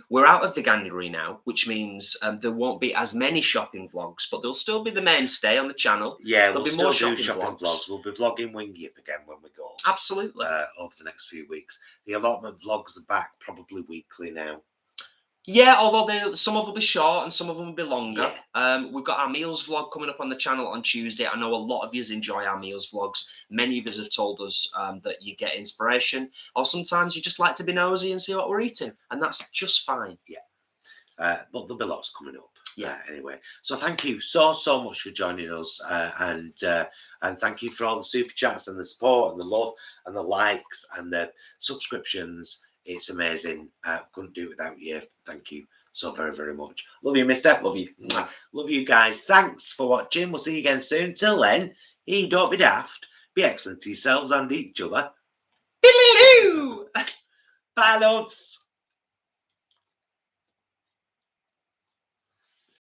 We're out of Veganuary now, which means there won't be as many shopping vlogs, but there'll still be the mainstay on the channel. Yeah, There'll we'll be more still do shopping shopping vlogs. We'll be vlogging Wingy Up again when we go. Absolutely. Over the next few weeks. The allotment vlogs are back probably weekly now. Yeah, although some of them will be short and some of them will be longer. Yeah. We've got our meals vlog coming up on the channel on Tuesday. I know a lot of you enjoy our meals vlogs. Many of us have told us that you get inspiration, or sometimes you just like to be nosy and see what we're eating, and that's just fine. Yeah. But there'll be lots coming up. Yeah. Anyway, so thank you so much for joining us, and thank you for all the super chats and the support and the love and the likes and the subscriptions. It's amazing. Couldn't do it without you. Thank you so very, very much. Love you, mister. Love you. Love you guys. Thanks for watching. We'll see you again soon. Till then, don't be daft. Be excellent to yourselves and each other. Bye, loves.